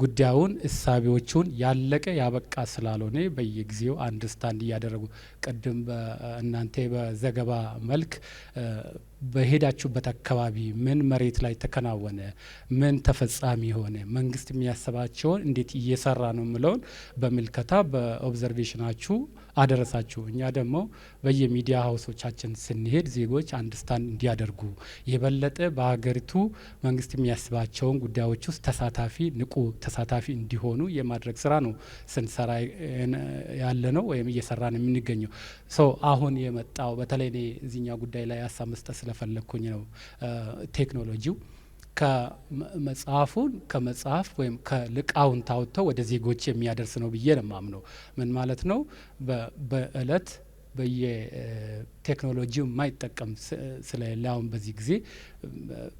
ጉዳዩን እሳቤዎቹን ያለቀ ያበቃ ስላልሆነ በየጊዜው አንደርስታንድ እያደረጉ ቅድም እናንተ በዘገባ መልክ በሄዳችሁበት አካባቢ ምን መሬት ላይ ተከናወነ፣ ምን ተፈጻሚ ሆነ፣ መንግስት የሚያስባቸውን እንዴት እየሰራ ነው የምለውን በምልከታ በኦብዘርቬሽናችሁ አደረሳችሁ። እኛ ደግሞ በየሚዲያ ሀውሶቻችን ስንሄድ ዜጎች አንደርስታንድ እንዲያደርጉ የበለጠ በሀገሪቱ መንግስት የሚያስባቸውን ጉዳዮች ውስጥ ተሳታፊ ንቁ ተሳታፊ እንዲሆኑ የማድረግ ስራ ነው ስንሰራ ያለ ነው ወይም እየሰራን የምንገኘው። አሁን የመጣው በተለይ እኔ እዚህኛው ጉዳይ ላይ ሀሳብ መስጠት ስለፈለግኩኝ ነው። ቴክኖሎጂው ከመጽሐፉን ከመጽሐፍ ወይም ከልቃውንት አውጥተው ወደ ዜጎች የሚያደርስ ነው ብዬ ነው የማምነው። ምን ማለት ነው? በእለት በየቴክኖሎጂው የማይጠቀም ስለሌለ አሁን በዚህ ጊዜ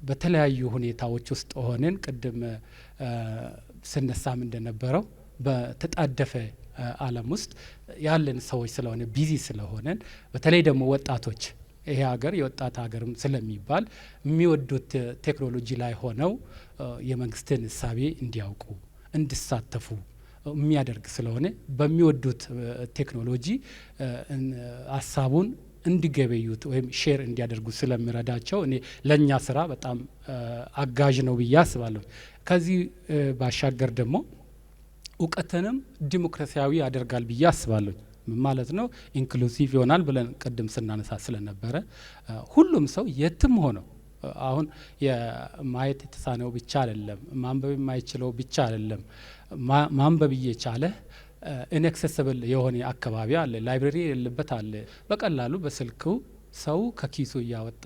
በተለያዩ ሁኔታዎች ውስጥ ሆነን ቅድም ስነሳም እንደነበረው በተጣደፈ ዓለም ውስጥ ያለን ሰዎች ስለሆነ ቢዚ ስለሆነን በተለይ ደግሞ ወጣቶች ይሄ ሀገር የወጣት ሀገርም ስለሚባል የሚወዱት ቴክኖሎጂ ላይ ሆነው የመንግስትን እሳቤ እንዲያውቁ እንዲሳተፉ የሚያደርግ ስለሆነ በሚወዱት ቴክኖሎጂ ሀሳቡን እንዲገበዩት ወይም ሼር እንዲያደርጉ ስለሚረዳቸው እኔ ለእኛ ስራ በጣም አጋዥ ነው ብዬ አስባለሁ። ከዚህ ባሻገር ደግሞ እውቀትንም ዲሞክራሲያዊ ያደርጋል ብዬ አስባለሁ። ማለት ነው ኢንክሉሲቭ ይሆናል ብለን ቅድም ስናነሳ ስለነበረ ሁሉም ሰው የትም ሆነው አሁን የማየት የተሳነው ብቻ አይደለም፣ ማንበብ የማይችለው ብቻ አይደለም። ማንበብ እየቻለ ኢንአክሰሲብል የሆነ አካባቢ አለ፣ ላይብረሪ የሌለበት አለ። በቀላሉ በስልኩ ሰው ከኪሱ እያወጣ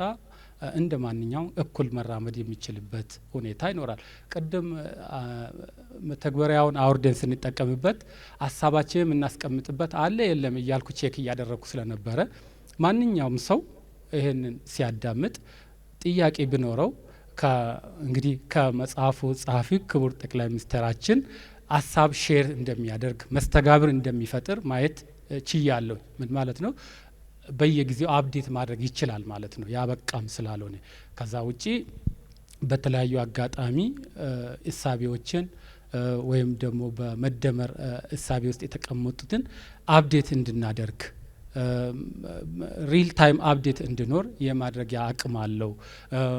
እንደ ማንኛውም እኩል መራመድ የሚችልበት ሁኔታ ይኖራል። ቅድም መተግበሪያውን አውርደን ስንጠቀምበት ሀሳባችን የምናስቀምጥበት አለ የለም እያልኩ ቼክ እያደረግኩ ስለነበረ ማንኛውም ሰው ይህንን ሲያዳምጥ ጥያቄ ቢኖረው እንግዲህ ከመጽሐፉ ጸሐፊ ክቡር ጠቅላይ ሚኒስትራችን ሀሳብ ሼር እንደሚያደርግ መስተጋብር እንደሚፈጥር ማየት ችያለሁ። ምን ማለት ነው? በየጊዜው አፕዴት ማድረግ ይችላል ማለት ነው፣ ያበቃም ስላልሆነ። ከዛ ውጪ በተለያዩ አጋጣሚ እሳቤዎችን ወይም ደግሞ በመደመር እሳቤ ውስጥ የተቀመጡትን አፕዴት እንድናደርግ ሪል ታይም አፕዴት እንዲኖር የማድረጊያ አቅም አለው።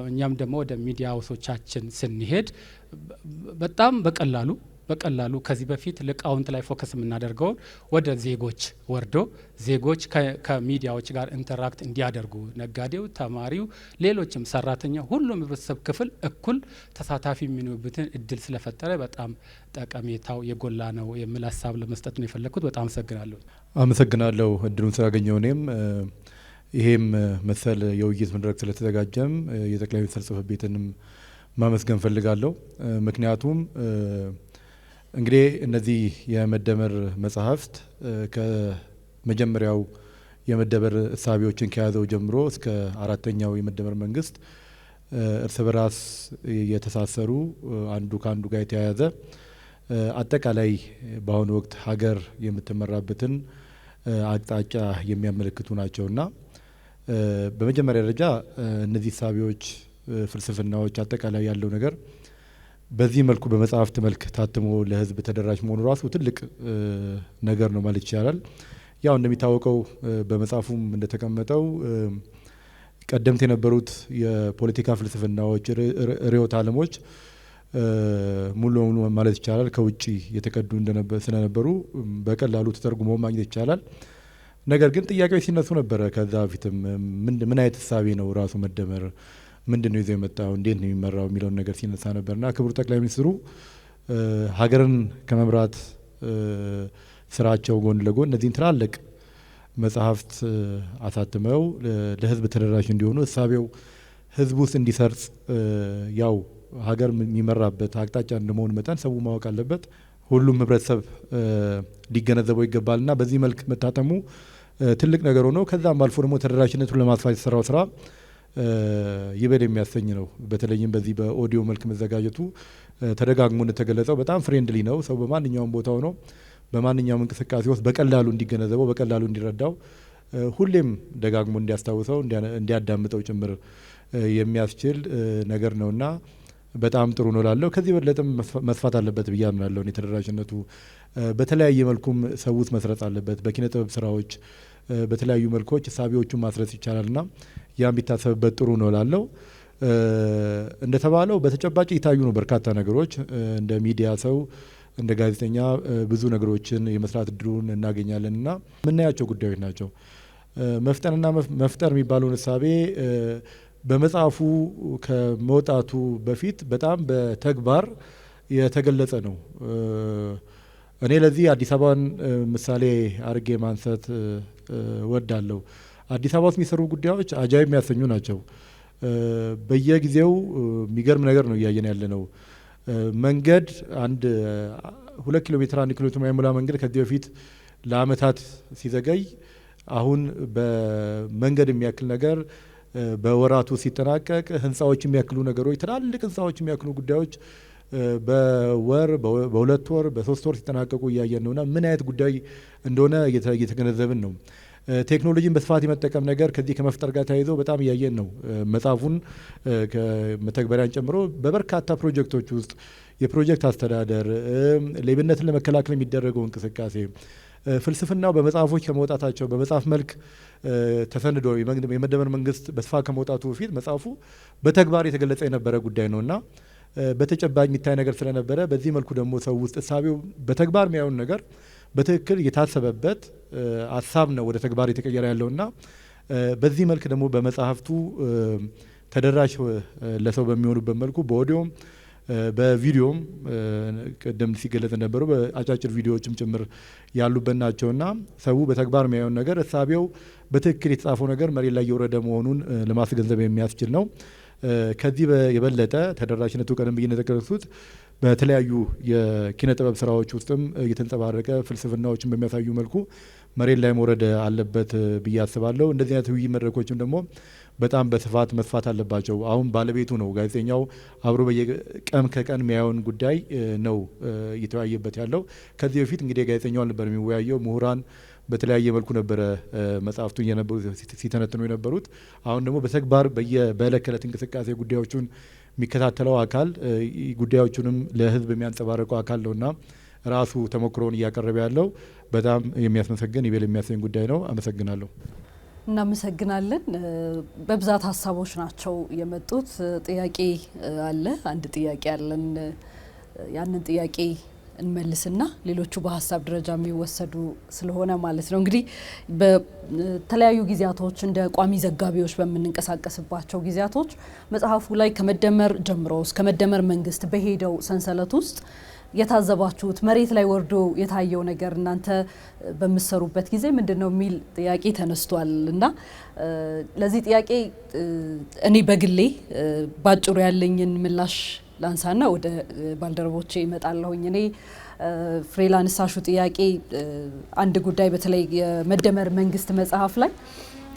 እኛም ደግሞ ወደ ሚዲያ ሀውሶቻችን ስንሄድ በጣም በቀላሉ ከዚህ በፊት ልቃውንት ላይ ፎከስ የምናደርገውን ወደ ዜጎች ወርዶ ዜጎች ከሚዲያዎች ጋር ኢንተራክት እንዲያደርጉ ነጋዴው፣ ተማሪው፣ ሌሎችም ሰራተኛ፣ ሁሉም ህብረተሰብ ክፍል እኩል ተሳታፊ የሚሆኑበትን እድል ስለፈጠረ በጣም ጠቀሜታው የጎላ ነው የሚል ሀሳብ ለመስጠት ነው የፈለግኩት። በጣም አመሰግናለሁ። አመሰግናለሁ እድሉን ስላገኘው። እኔም ይሄም መሰል የውይይት መድረክ ስለተዘጋጀም የጠቅላይ ሚኒስትር ጽሕፈት ቤትንም ማመስገን ፈልጋለሁ። ምክንያቱም እንግዲህ እነዚህ የመደመር መጽሐፍት ከመጀመሪያው የመደመር እሳቤዎችን ከያዘው ጀምሮ እስከ አራተኛው የመደመር መንግስት እርስ በራስ የተሳሰሩ አንዱ ከአንዱ ጋር የተያያዘ አጠቃላይ በአሁኑ ወቅት ሀገር የምትመራበትን አቅጣጫ የሚያመለክቱ ናቸውና በመጀመሪያ ደረጃ እነዚህ እሳቤዎች፣ ፍልስፍናዎች፣ አጠቃላይ ያለው ነገር በዚህ መልኩ በመጽሐፍት መልክ ታትሞ ለህዝብ ተደራሽ መሆኑ ራሱ ትልቅ ነገር ነው ማለት ይቻላል። ያው እንደሚታወቀው በመጽሐፉም እንደተቀመጠው ቀደምት የነበሩት የፖለቲካ ፍልስፍናዎች፣ ርዕዮተ ዓለሞች ሙሉ በሙሉ ማለት ይቻላል ከውጭ የተቀዱ ስለነበሩ በቀላሉ ተተርጉሞ ማግኘት ይቻላል። ነገር ግን ጥያቄዎች ሲነሱ ነበረ። ከዛ በፊትም ምን አይነት እሳቤ ነው ራሱ መደመር ምንድን ነው ይዞ የመጣው፣ እንዴት ነው የሚመራው የሚለውን ነገር ሲነሳ ነበርና ክቡር ጠቅላይ ሚኒስትሩ ሀገርን ከመምራት ስራቸው ጎን ለጎን እነዚህን ትላልቅ መጽሐፍት አሳትመው ለህዝብ ተደራሽ እንዲሆኑ እሳቤው ህዝብ ውስጥ እንዲሰርጽ ያው ሀገር የሚመራበት አቅጣጫ እንደመሆኑ መጠን ሰው ማወቅ አለበት። ሁሉም ህብረተሰብ ሊገነዘበው ይገባልና በዚህ መልክ መታተሙ ትልቅ ነገር ሆኖ ከዛም አልፎ ደግሞ ተደራሽነቱን ለማስፋት የተሰራው ስራ ይበል የሚያሰኝ ነው። በተለይም በዚህ በኦዲዮ መልክ መዘጋጀቱ ተደጋግሞ እንደተገለጸው በጣም ፍሬንድሊ ነው። ሰው በማንኛውም ቦታ ሆኖ በማንኛውም እንቅስቃሴ ውስጥ በቀላሉ እንዲገነዘበው በቀላሉ እንዲረዳው ሁሌም ደጋግሞ እንዲያስታውሰው እንዲያዳምጠው ጭምር የሚያስችል ነገር ነውና በጣም ጥሩ ነው ላለው ከዚህ በለጠም መስፋት አለበት ብዬ አምናለሁ። ተደራሽነቱ በተለያየ መልኩም ሰውት መስረጽ አለበት። በኪነ ጥበብ ስራዎች በተለያዩ መልኮች ሳቢዎቹን ማስረጽ ይቻላልና ያም ቢታሰብበት ጥሩ ነው ላለው። እንደተባለው በተጨባጭ ይታዩ ነው በርካታ ነገሮች። እንደ ሚዲያ ሰው እንደ ጋዜጠኛ ብዙ ነገሮችን የመስራት እድሉን እናገኛለንና የምናያቸው ጉዳዮች ናቸው። መፍጠርና መፍጠር የሚባለውን እሳቤ በመጽሐፉ ከመውጣቱ በፊት በጣም በተግባር የተገለጸ ነው። እኔ ለዚህ አዲስ አበባን ምሳሌ አርጌ ማንሳት ወዳለሁ። አዲስ አበባ ውስጥ የሚሰሩ ጉዳዮች አጃይብ የሚያሰኙ ናቸው። በየጊዜው የሚገርም ነገር ነው እያየን ያለ ነው። መንገድ 2 ኪሎ ሜትር 1 ኪሎ ሜትር የማይሞላ መንገድ ከዚህ በፊት ለአመታት ሲዘገይ አሁን በመንገድ የሚያክል ነገር በወራቱ ሲጠናቀቅ ህንፃዎች የሚያክሉ ነገሮች ትላልቅ ህንፃዎች የሚያክሉ ጉዳዮች በወር በ2 ወር በ3 ወር ሲጠናቀቁ እያየን ነውና ምን አይነት ጉዳይ እንደሆነ እየተገነዘብን ነው። ቴክኖሎጂን በስፋት የመጠቀም ነገር ከዚህ ከመፍጠር ጋር ተያይዞ በጣም እያየን ነው። መጽሐፉን ከመተግበሪያን ጨምሮ በበርካታ ፕሮጀክቶች ውስጥ የፕሮጀክት አስተዳደር፣ ሌብነትን ለመከላከል የሚደረገው እንቅስቃሴ፣ ፍልስፍናው በመጽሐፎች ከመውጣታቸው በመጽሐፍ መልክ ተሰንዶ የመደመር መንግስት በስፋት ከመውጣቱ በፊት መጽሐፉ በተግባር የተገለጸ የነበረ ጉዳይ ነውና በተጨባጭ የሚታይ ነገር ስለነበረ በዚህ መልኩ ደግሞ ሰው ውስጥ እሳቤው በተግባር የሚያዩን ነገር በትክክል የታሰበበት ሀሳብ ነው ወደ ተግባር የተቀየረ ያለውና በዚህ መልክ ደግሞ በመጽሐፍቱ ተደራሽ ለሰው በሚሆኑበት መልኩ በኦዲዮም በቪዲዮም ቀደም ሲገለጽ ነበሩ በአጫጭር ቪዲዮዎችም ጭምር ያሉበት ናቸውና ሰው በተግባር የሚያዩን ነገር እሳቤው በትክክል የተጻፈው ነገር መሬት ላይ የወረደ መሆኑን ለማስገንዘብ የሚያስችል ነው። ከዚህ የበለጠ ተደራሽነቱ ቀደም ብዬ እንደተገለጹት በተለያዩ የኪነ ጥበብ ስራዎች ውስጥም እየተንጸባረቀ ፍልስፍናዎችን በሚያሳዩ መልኩ መሬት ላይ መውረድ አለበት ብዬ አስባለሁ። እንደዚህ አይነት ውይይት መድረኮችም ደግሞ በጣም በስፋት መስፋት አለባቸው። አሁን ባለቤቱ ነው ጋዜጠኛው አብሮ በየቀን ከቀን የሚያየውን ጉዳይ ነው እየተወያየበት ያለው። ከዚህ በፊት እንግዲህ ጋዜጠኛው አልነበር የሚወያየው፣ ምሁራን በተለያየ መልኩ ነበረ መጽሐፍቱን ሲተነትኑ የነበሩት። አሁን ደግሞ በተግባር በዕለት ከዕለት እንቅስቃሴ ጉዳዮቹን የሚከታተለው አካል ጉዳዮቹንም ለህዝብ የሚያንጸባርቀው አካል ነውና ራሱ ተሞክሮውን እያቀረበ ያለው በጣም የሚያስመሰግን ይበል የሚያሰኝ ጉዳይ ነው። አመሰግናለሁ። እናመሰግናለን። በብዛት ሀሳቦች ናቸው የመጡት። ጥያቄ አለ፣ አንድ ጥያቄ አለን። ያንን ጥያቄ እንመልስና ሌሎቹ በሀሳብ ደረጃ የሚወሰዱ ስለሆነ ማለት ነው። እንግዲህ በተለያዩ ጊዜያቶች እንደ ቋሚ ዘጋቢዎች በምንንቀሳቀስባቸው ጊዜያቶች መጽሐፉ ላይ ከመደመር ጀምሮ እስከ መደመር መንግስት በሄደው ሰንሰለት ውስጥ የታዘባችሁት መሬት ላይ ወርዶ የታየው ነገር እናንተ በምትሰሩበት ጊዜ ምንድነው የሚል ጥያቄ ተነስቷል እና ለዚህ ጥያቄ እኔ በግሌ ባጭሩ ያለኝን ምላሽ ላንሳና ወደ ባልደረቦቼ እመጣለሁኝ። እኔ ፍሬላንሳሹ ጥያቄ አንድ ጉዳይ በተለይ የመደመር መንግስት መጽሐፍ ላይ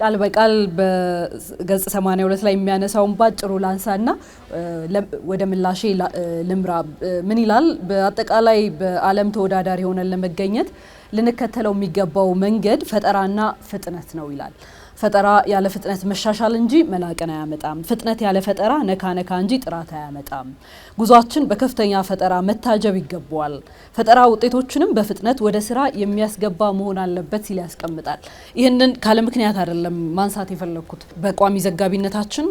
ቃል በቃል በገጽ 82 ላይ የሚያነሳውን ባጭሩ ላንሳና ወደ ምላሼ ልምራ። ምን ይላል? በአጠቃላይ በዓለም ተወዳዳሪ ሆነን ለመገኘት ልንከተለው የሚገባው መንገድ ፈጠራና ፍጥነት ነው ይላል። ፈጠራ ያለ ፍጥነት መሻሻል እንጂ መላቅን አያመጣም። ፍጥነት ያለ ፈጠራ ነካ ነካ እንጂ ጥራት አያመጣም። ጉዟችን በከፍተኛ ፈጠራ መታጀብ ይገባዋል። ፈጠራ ውጤቶችንም በፍጥነት ወደ ስራ የሚያስገባ መሆን አለበት ሲል ያስቀምጣል። ይህንን ካለ ምክንያት አይደለም ማንሳት የፈለኩት። በቋሚ ዘጋቢነታችን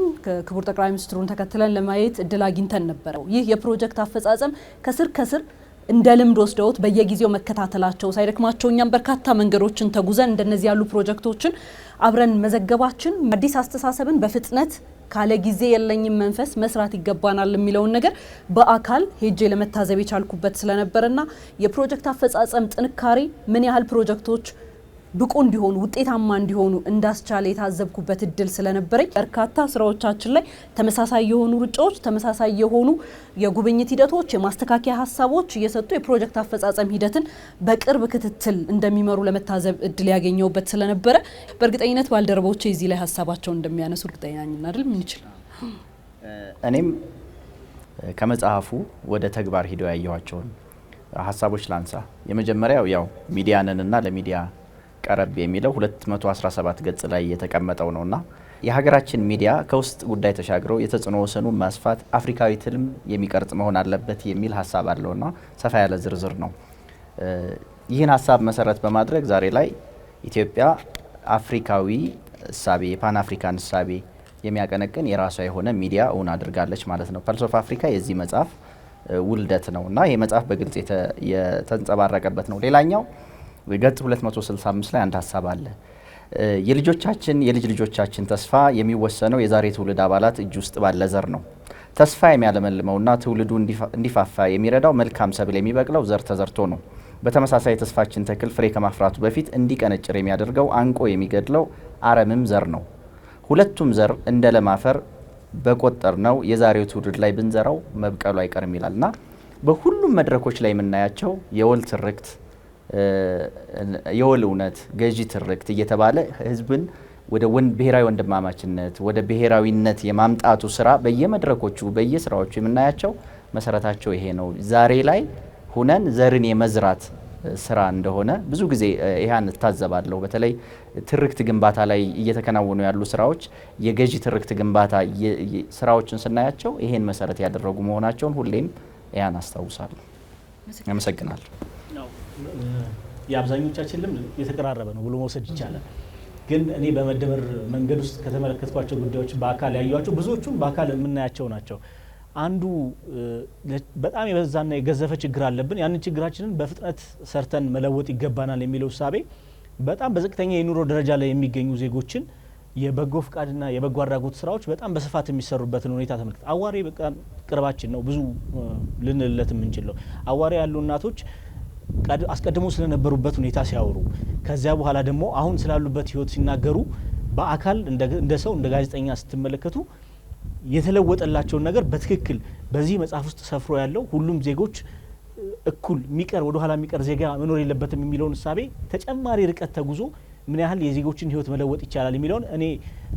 ክቡር ጠቅላይ ሚኒስትሩን ተከትለን ለማየት እድል አግኝተን ነበረ። ይህ የፕሮጀክት አፈጻጸም ከስር ከስር እንደ ልምድ ወስደውት በየጊዜው መከታተላቸው ሳይደክማቸው እኛም በርካታ መንገዶችን ተጉዘን እንደነዚህ ያሉ ፕሮጀክቶችን አብረን መዘገባችን አዲስ አስተሳሰብን በፍጥነት ካለ ጊዜ የለኝም መንፈስ መስራት ይገባናል የሚለውን ነገር በአካል ሄጄ ለመታዘብ የቻልኩበት ስለነበርና የፕሮጀክት አፈጻጸም ጥንካሬ ምን ያህል ፕሮጀክቶች ብቁ እንዲሆኑ ውጤታማ እንዲሆኑ እንዳስቻለ የታዘብኩበት እድል ስለነበረኝ በርካታ ስራዎቻችን ላይ ተመሳሳይ የሆኑ ሩጫዎች፣ ተመሳሳይ የሆኑ የጉብኝት ሂደቶች፣ የማስተካከያ ሀሳቦች እየሰጡ የፕሮጀክት አፈጻጸም ሂደትን በቅርብ ክትትል እንደሚመሩ ለመታዘብ እድል ያገኘውበት ስለነበረ በእርግጠኝነት ባልደረቦቼ እዚህ ላይ ሀሳባቸውን እንደሚያነሱ እርግጠኛ ነኝ አይደል? ምን ይችላል? እኔም ከመጽሐፉ ወደ ተግባር ሂደው ያየኋቸውን ሀሳቦች ላንሳ። የመጀመሪያው ያው ሚዲያንንና ለሚዲያ ቀረብ የሚለው 217 ገጽ ላይ የተቀመጠው ነውና የሀገራችን ሚዲያ ከውስጥ ጉዳይ ተሻግረው የተጽዕኖ ወሰኑን ማስፋት አፍሪካዊ ትልም የሚቀርጽ መሆን አለበት የሚል ሀሳብ አለውና ሰፋ ያለ ዝርዝር ነው። ይህን ሀሳብ መሰረት በማድረግ ዛሬ ላይ ኢትዮጵያ አፍሪካዊ እሳቤ የፓን አፍሪካን እሳቤ የሚያቀነቅን የራሷ የሆነ ሚዲያ እውን አድርጋለች ማለት ነው። ፐልስ ኦፍ አፍሪካ የዚህ መጽሐፍ ውልደት ነው እና ይህ መጽሐፍ በግልጽ የተንጸባረቀበት ነው። ሌላኛው ገጽ 265 ላይ አንድ ሀሳብ አለ። የልጆቻችን የልጅ ልጆቻችን ተስፋ የሚወሰነው የዛሬ ትውልድ አባላት እጅ ውስጥ ባለ ዘር ነው። ተስፋ የሚያለመልመውና ትውልዱ እንዲፋፋ የሚረዳው መልካም ሰብል የሚበቅለው ዘር ተዘርቶ ነው። በተመሳሳይ የተስፋችን ተክል ፍሬ ከማፍራቱ በፊት እንዲቀነጭር የሚያደርገው አንቆ የሚገድለው አረምም ዘር ነው። ሁለቱም ዘር እንደ ለም አፈር በቆጠር ነው የዛሬው ትውልድ ላይ ብንዘራው መብቀሉ አይቀርም ይላልና በሁሉም መድረኮች ላይ የምናያቸው የወል ትርክት፣ የወል እውነት፣ ገዢ ትርክት እየተባለ ህዝብን ወደ ብሔራዊ ወንድማማችነት ወደ ብሔራዊነት የማምጣቱ ስራ በየመድረኮቹ በየስራዎቹ የምናያቸው መሰረታቸው ይሄ ነው። ዛሬ ላይ ሁነን ዘርን የመዝራት ስራ እንደሆነ ብዙ ጊዜ ይሄን እታዘባለሁ። በተለይ ትርክት ግንባታ ላይ እየተከናወኑ ያሉ ስራዎች የገዢ ትርክት ግንባታ ስራዎችን ስናያቸው ይሄን መሰረት ያደረጉ መሆናቸውን ሁሌም ያን አስታውሳለሁ። አመሰግናለሁ። የአብዛኞቻችን ልምድ የተቀራረበ ነው ብሎ መውሰድ ይቻላል። ግን እኔ በመደመር መንገድ ውስጥ ከተመለከትኳቸው ጉዳዮች በአካል ያዩዋቸው ብዙዎቹም በአካል የምናያቸው ናቸው። አንዱ በጣም የበዛና የገዘፈ ችግር አለብን፣ ያንን ችግራችንን በፍጥነት ሰርተን መለወጥ ይገባናል የሚለው እሳቤ በጣም በዝቅተኛ የኑሮ ደረጃ ላይ የሚገኙ ዜጎችን የበጎ ፍቃድና የበጎ አድራጎት ስራዎች በጣም በስፋት የሚሰሩበትን ሁኔታ ተመልክተ አዋሬ በቃ ቅርባችን ነው፣ ብዙ ልንለት የምንችለው አዋሬ ያሉ እናቶች አስቀድሞ ስለነበሩበት ሁኔታ ሲያወሩ ከዚያ በኋላ ደግሞ አሁን ስላሉበት ህይወት ሲናገሩ በአካል እንደ ሰው እንደ ጋዜጠኛ ስትመለከቱ የተለወጠላቸውን ነገር በትክክል በዚህ መጽሐፍ ውስጥ ሰፍሮ ያለው ሁሉም ዜጎች እኩል የሚቀር ወደ ኋላ የሚቀር ዜጋ መኖር የለበትም የሚለውን እሳቤ ተጨማሪ ርቀት ተጉዞ ምን ያህል የዜጎችን ህይወት መለወጥ ይቻላል የሚለውን እኔ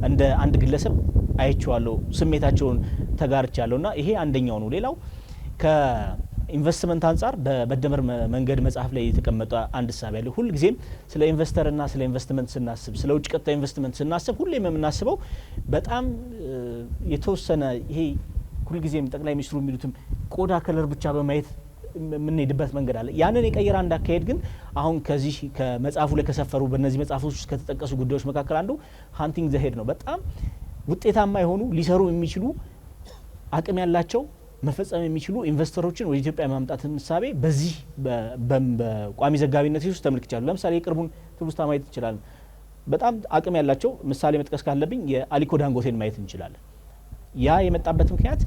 እንደ አንድ ግለሰብ አይቼዋለሁ፣ ስሜታቸውን ተጋርቻለሁና ይሄ አንደኛው ነው። ሌላው ከኢንቨስትመንት አንጻር በመደመር መንገድ መጽሐፍ ላይ የተቀመጠ አንድ እሳቤ ያለው ሁልጊዜም ስለ ኢንቨስተርና ስለ ኢንቨስትመንት ስናስብ ስለ ውጭ ቀጥታ ኢንቨስትመንት ስናስብ ሁሌም የምናስበው በጣም የተወሰነ ይሄ ሁልጊዜም ጠቅላይ ሚኒስትሩ የሚሉትም ቆዳ ከለር ብቻ በማየት የምንሄድበት መንገድ አለ። ያንን የቀየረ አንድ አካሄድ ግን አሁን ከዚህ ከመጽሐፉ ላይ ከሰፈሩ በእነዚህ መጽሐፎች ውስጥ ከተጠቀሱ ጉዳዮች መካከል አንዱ ሃንቲንግ ዘ ሄድ ነው። በጣም ውጤታማ የሆኑ ሊሰሩ የሚችሉ አቅም ያላቸው መፈጸም የሚችሉ ኢንቨስተሮችን ወደ ኢትዮጵያ የማምጣት ምሳቤ በዚህ በቋሚ ዘጋቢነት ውስጥ ተመልክቻለሁ። ለምሳሌ የቅርቡን ትውስታ ማየት እንችላለን። በጣም አቅም ያላቸው ምሳሌ መጥቀስ ካለብኝ የአሊኮ ዳንጎቴን ማየት እንችላለን። ያ የመጣበት ምክንያት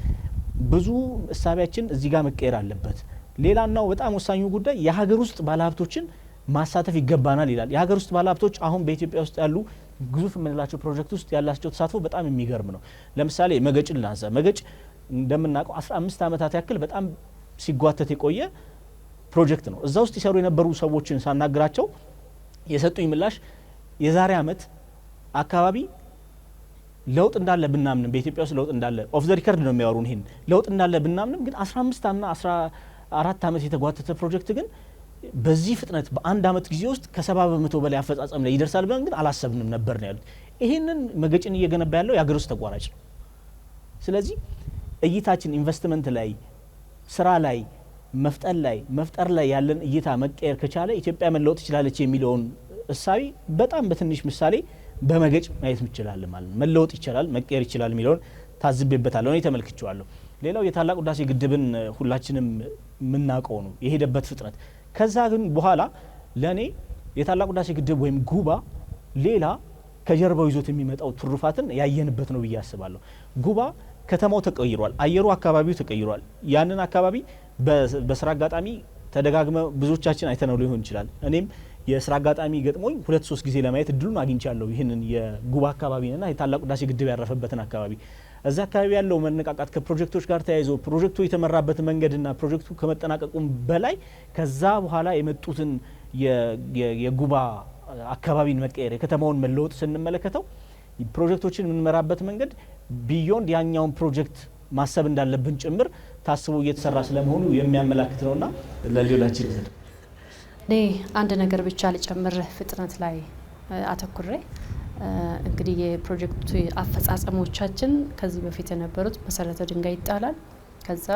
ብዙ እሳቢያችን እዚህ ጋር መቀየር አለበት። ሌላኛው በጣም ወሳኙ ጉዳይ የሀገር ውስጥ ባለሀብቶችን ማሳተፍ ይገባናል ይላል። የሀገር ውስጥ ባለሀብቶች አሁን በኢትዮጵያ ውስጥ ያሉ ግዙፍ የምንላቸው ፕሮጀክት ውስጥ ያላቸው ተሳትፎ በጣም የሚገርም ነው። ለምሳሌ መገጭን ላንሳ። መገጭ እንደምናውቀው 15 ዓመታት ያክል በጣም ሲጓተት የቆየ ፕሮጀክት ነው። እዛ ውስጥ ይሰሩ የነበሩ ሰዎችን ሳናግራቸው የሰጡኝ ምላሽ የዛሬ ዓመት አካባቢ ለውጥ እንዳለ ብናምንም በኢትዮጵያ ውስጥ ለውጥ እንዳለ ኦፍ ዘ ሪከርድ ነው የሚያወሩን። ይሄን ለውጥ እንዳለ ብናምንም ግን 15 እና 14 ዓመት የተጓተተ ፕሮጀክት ግን በዚህ ፍጥነት በአንድ ዓመት ጊዜ ውስጥ ከ70 በመቶ በላይ አፈጻጸም ላይ ይደርሳል ብለን ግን አላሰብንም ነበር ነው ያሉት። ይሄንን መገጭን እየገነባ ያለው የሀገር ውስጥ ተቋራጭ ነው። ስለዚህ እይታችን ኢንቨስትመንት ላይ፣ ስራ ላይ፣ መፍጠር ላይ ያለን እይታ መቀየር ከቻለ ኢትዮጵያ መለወጥ ትችላለች የሚለውን እሳቤ በጣም በትንሽ ምሳሌ በመገጭ ማየት እንችላለን ማለት ነው። መለወጥ ይችላል፣ መቀየር ይችላል የሚለውን ታዝቤበታለሁ፣ እኔ ተመልክቼዋለሁ። ሌላው የታላቁ ህዳሴ ግድብን ሁላችንም የምናውቀው ነው የሄደበት ፍጥነት። ከዛ ግን በኋላ ለኔ የታላቁ ህዳሴ ግድብ ወይም ጉባ ሌላ ከጀርባው ይዞት የሚመጣው ትሩፋትን ያየንበት ነው ብዬ አስባለሁ። ጉባ ከተማው ተቀይሯል፣ አየሩ አካባቢው ተቀይሯል። ያንን አካባቢ በስራ አጋጣሚ ተደጋግመ ብዙዎቻችን አይተነው ሊሆን ይችላል። እኔም የስራ አጋጣሚ ገጥሞኝ 2-3 ጊዜ ለማየት እድሉን አግኝቻለሁ። ይህንን የጉባ አካባቢና የታላቁ ህዳሴ ግድብ ያረፈበትን አካባቢ እዛ አካባቢ ያለው መነቃቃት ከፕሮጀክቶች ጋር ተያይዞ ፕሮጀክቱ የተመራበት መንገድና ፕሮጀክቱ ከመጠናቀቁም በላይ ከዛ በኋላ የመጡትን የጉባ አካባቢን መቀየር የከተማውን መለወጥ ስንመለከተው ፕሮጀክቶችን የምንመራበት መንገድ ቢዮንድ ያኛውን ፕሮጀክት ማሰብ እንዳለብን ጭምር ታስቦ እየተሰራ ስለመሆኑ የሚያመላክት ነውና ለሌላችን እኔ አንድ ነገር ብቻ ልጨምር ፍጥነት ላይ አተኩሬ እንግዲህ የፕሮጀክቱ አፈጻጸሞቻችን ከዚህ በፊት የነበሩት መሰረተ ድንጋይ ይጣላል፣ ከዛ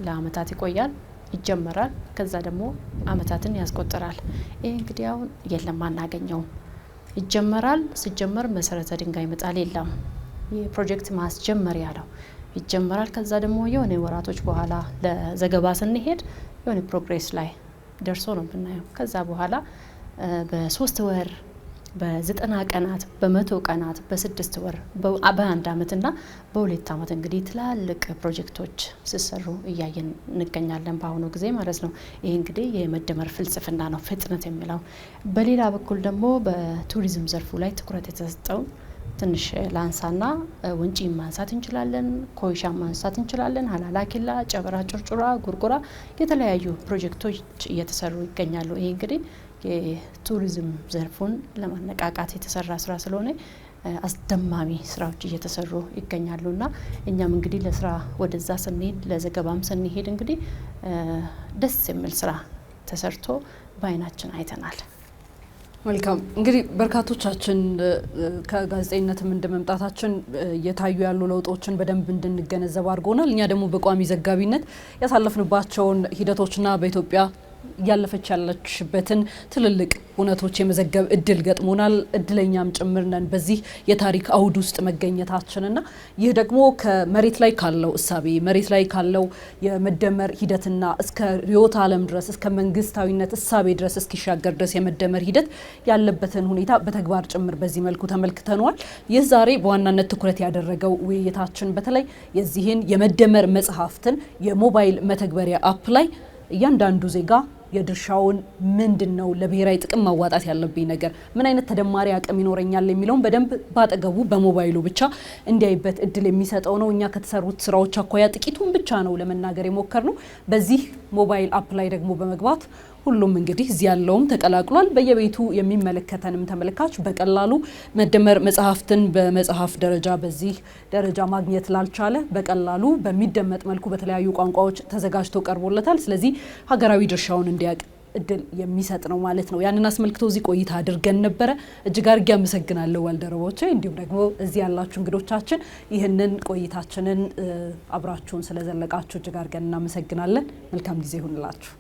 ለአመታት ይቆያል፣ ይጀመራል፣ ከዛ ደግሞ አመታትን ያስቆጥራል። ይሄ እንግዲህ አሁን የለም አናገኘው። ይጀመራል፣ ሲጀመር መሰረተ ድንጋይ መጣል የለም። የፕሮጀክት ማስጀመሪያ ነው። ይጀመራል፣ ከዛ ደግሞ የሆነ ወራቶች በኋላ ለዘገባ ስንሄድ የሆነ ፕሮግሬስ ላይ ደርሶ ነው ብናየው። ከዛ በኋላ በ3 ወር በ90 ቀናት በ100 ቀናት በ6 ወር በአንድ አመትና በ2 አመት እንግዲህ ትላልቅ ፕሮጀክቶች ሲሰሩ እያየን እንገኛለን በአሁኑ ጊዜ ማለት ነው። ይሄ እንግዲህ የመደመር ፍልስፍና ነው ፍጥነት የሚለው። በሌላ በኩል ደግሞ በቱሪዝም ዘርፉ ላይ ትኩረት የተሰጠው ትንሽ ላንሳና ወንጪ ማንሳት እንችላለን፣ ኮይሻ ማንሳት እንችላለን፣ ሀላላ ኬላ፣ ጨበራ ጩርጩራ፣ ጉርጉራ የተለያዩ ፕሮጀክቶች እየተሰሩ ይገኛሉ። ይሄ እንግዲህ የቱሪዝም ዘርፉን ለማነቃቃት የተሰራ ስራ ስለሆነ አስደማሚ ስራዎች እየተሰሩ ይገኛሉና እኛም እንግዲህ ለስራ ወደዛ ስንሄድ ለዘገባም ስንሄድ እንግዲህ ደስ የሚል ስራ ተሰርቶ በአይናችን አይተናል። መልካም እንግዲህ በርካቶቻችን ከጋዜጠኝነትም እንደመምጣታችን እየታዩ ያሉ ለውጦችን በደንብ እንድንገነዘብ አድርጎናል። እኛ ደግሞ በቋሚ ዘጋቢነት ያሳለፍንባቸውን ሂደቶችና በኢትዮጵያ እያለፈች ያለችበትን ትልልቅ እውነቶች የመዘገብ እድል ገጥሞናል። እድለኛም ጭምር ነን በዚህ የታሪክ አውድ ውስጥ መገኘታችንና ይህ ደግሞ ከመሬት ላይ ካለው እሳቤ መሬት ላይ ካለው የመደመር ሂደትና እስከ ርዕዮተ ዓለም ድረስ እስከ መንግስታዊነት እሳቤ ድረስ እስኪሻገር ድረስ የመደመር ሂደት ያለበትን ሁኔታ በተግባር ጭምር በዚህ መልኩ ተመልክተናል። ይህ ዛሬ በዋናነት ትኩረት ያደረገው ውይይታችን በተለይ የዚህን የመደመር መጽሐፍትን የሞባይል መተግበሪያ አፕ ላይ እያንዳንዱ ዜጋ የድርሻውን ምንድነው ለብሔራዊ ጥቅም ማዋጣት ያለብኝ ነገር ምን አይነት ተደማሪ አቅም ይኖረኛል የሚለውን በደንብ ባጠገቡ በሞባይሉ ብቻ እንዲያይበት እድል የሚሰጠው ነው። እኛ ከተሰሩት ስራዎች አኳያ ጥቂቱን ብቻ ነው ለመናገር የሞከርነው። በዚህ ሞባይል አፕ ላይ ደግሞ በመግባት ሁሉም እንግዲህ እዚህ ያለውም ተቀላቅሏል። በየቤቱ የሚመለከተንም ተመልካች በቀላሉ መደመር መጽሐፍትን በመጽሐፍ ደረጃ በዚህ ደረጃ ማግኘት ላልቻለ በቀላሉ በሚደመጥ መልኩ በተለያዩ ቋንቋዎች ተዘጋጅቶ ቀርቦለታል። ስለዚህ ሀገራዊ ድርሻውን እንዲያውቅ እድል የሚሰጥ ነው ማለት ነው። ያንን አስመልክቶ እዚህ ቆይታ አድርገን ነበረ። እጅግ አድርጌ አመሰግናለሁ ባልደረቦቼ፣ እንዲሁም ደግሞ እዚህ ያላችሁ እንግዶቻችን ይህንን ቆይታችንን አብራችሁን ስለዘለቃችሁ እጅግ አድርገን እናመሰግናለን። መልካም ጊዜ ይሁንላችሁ።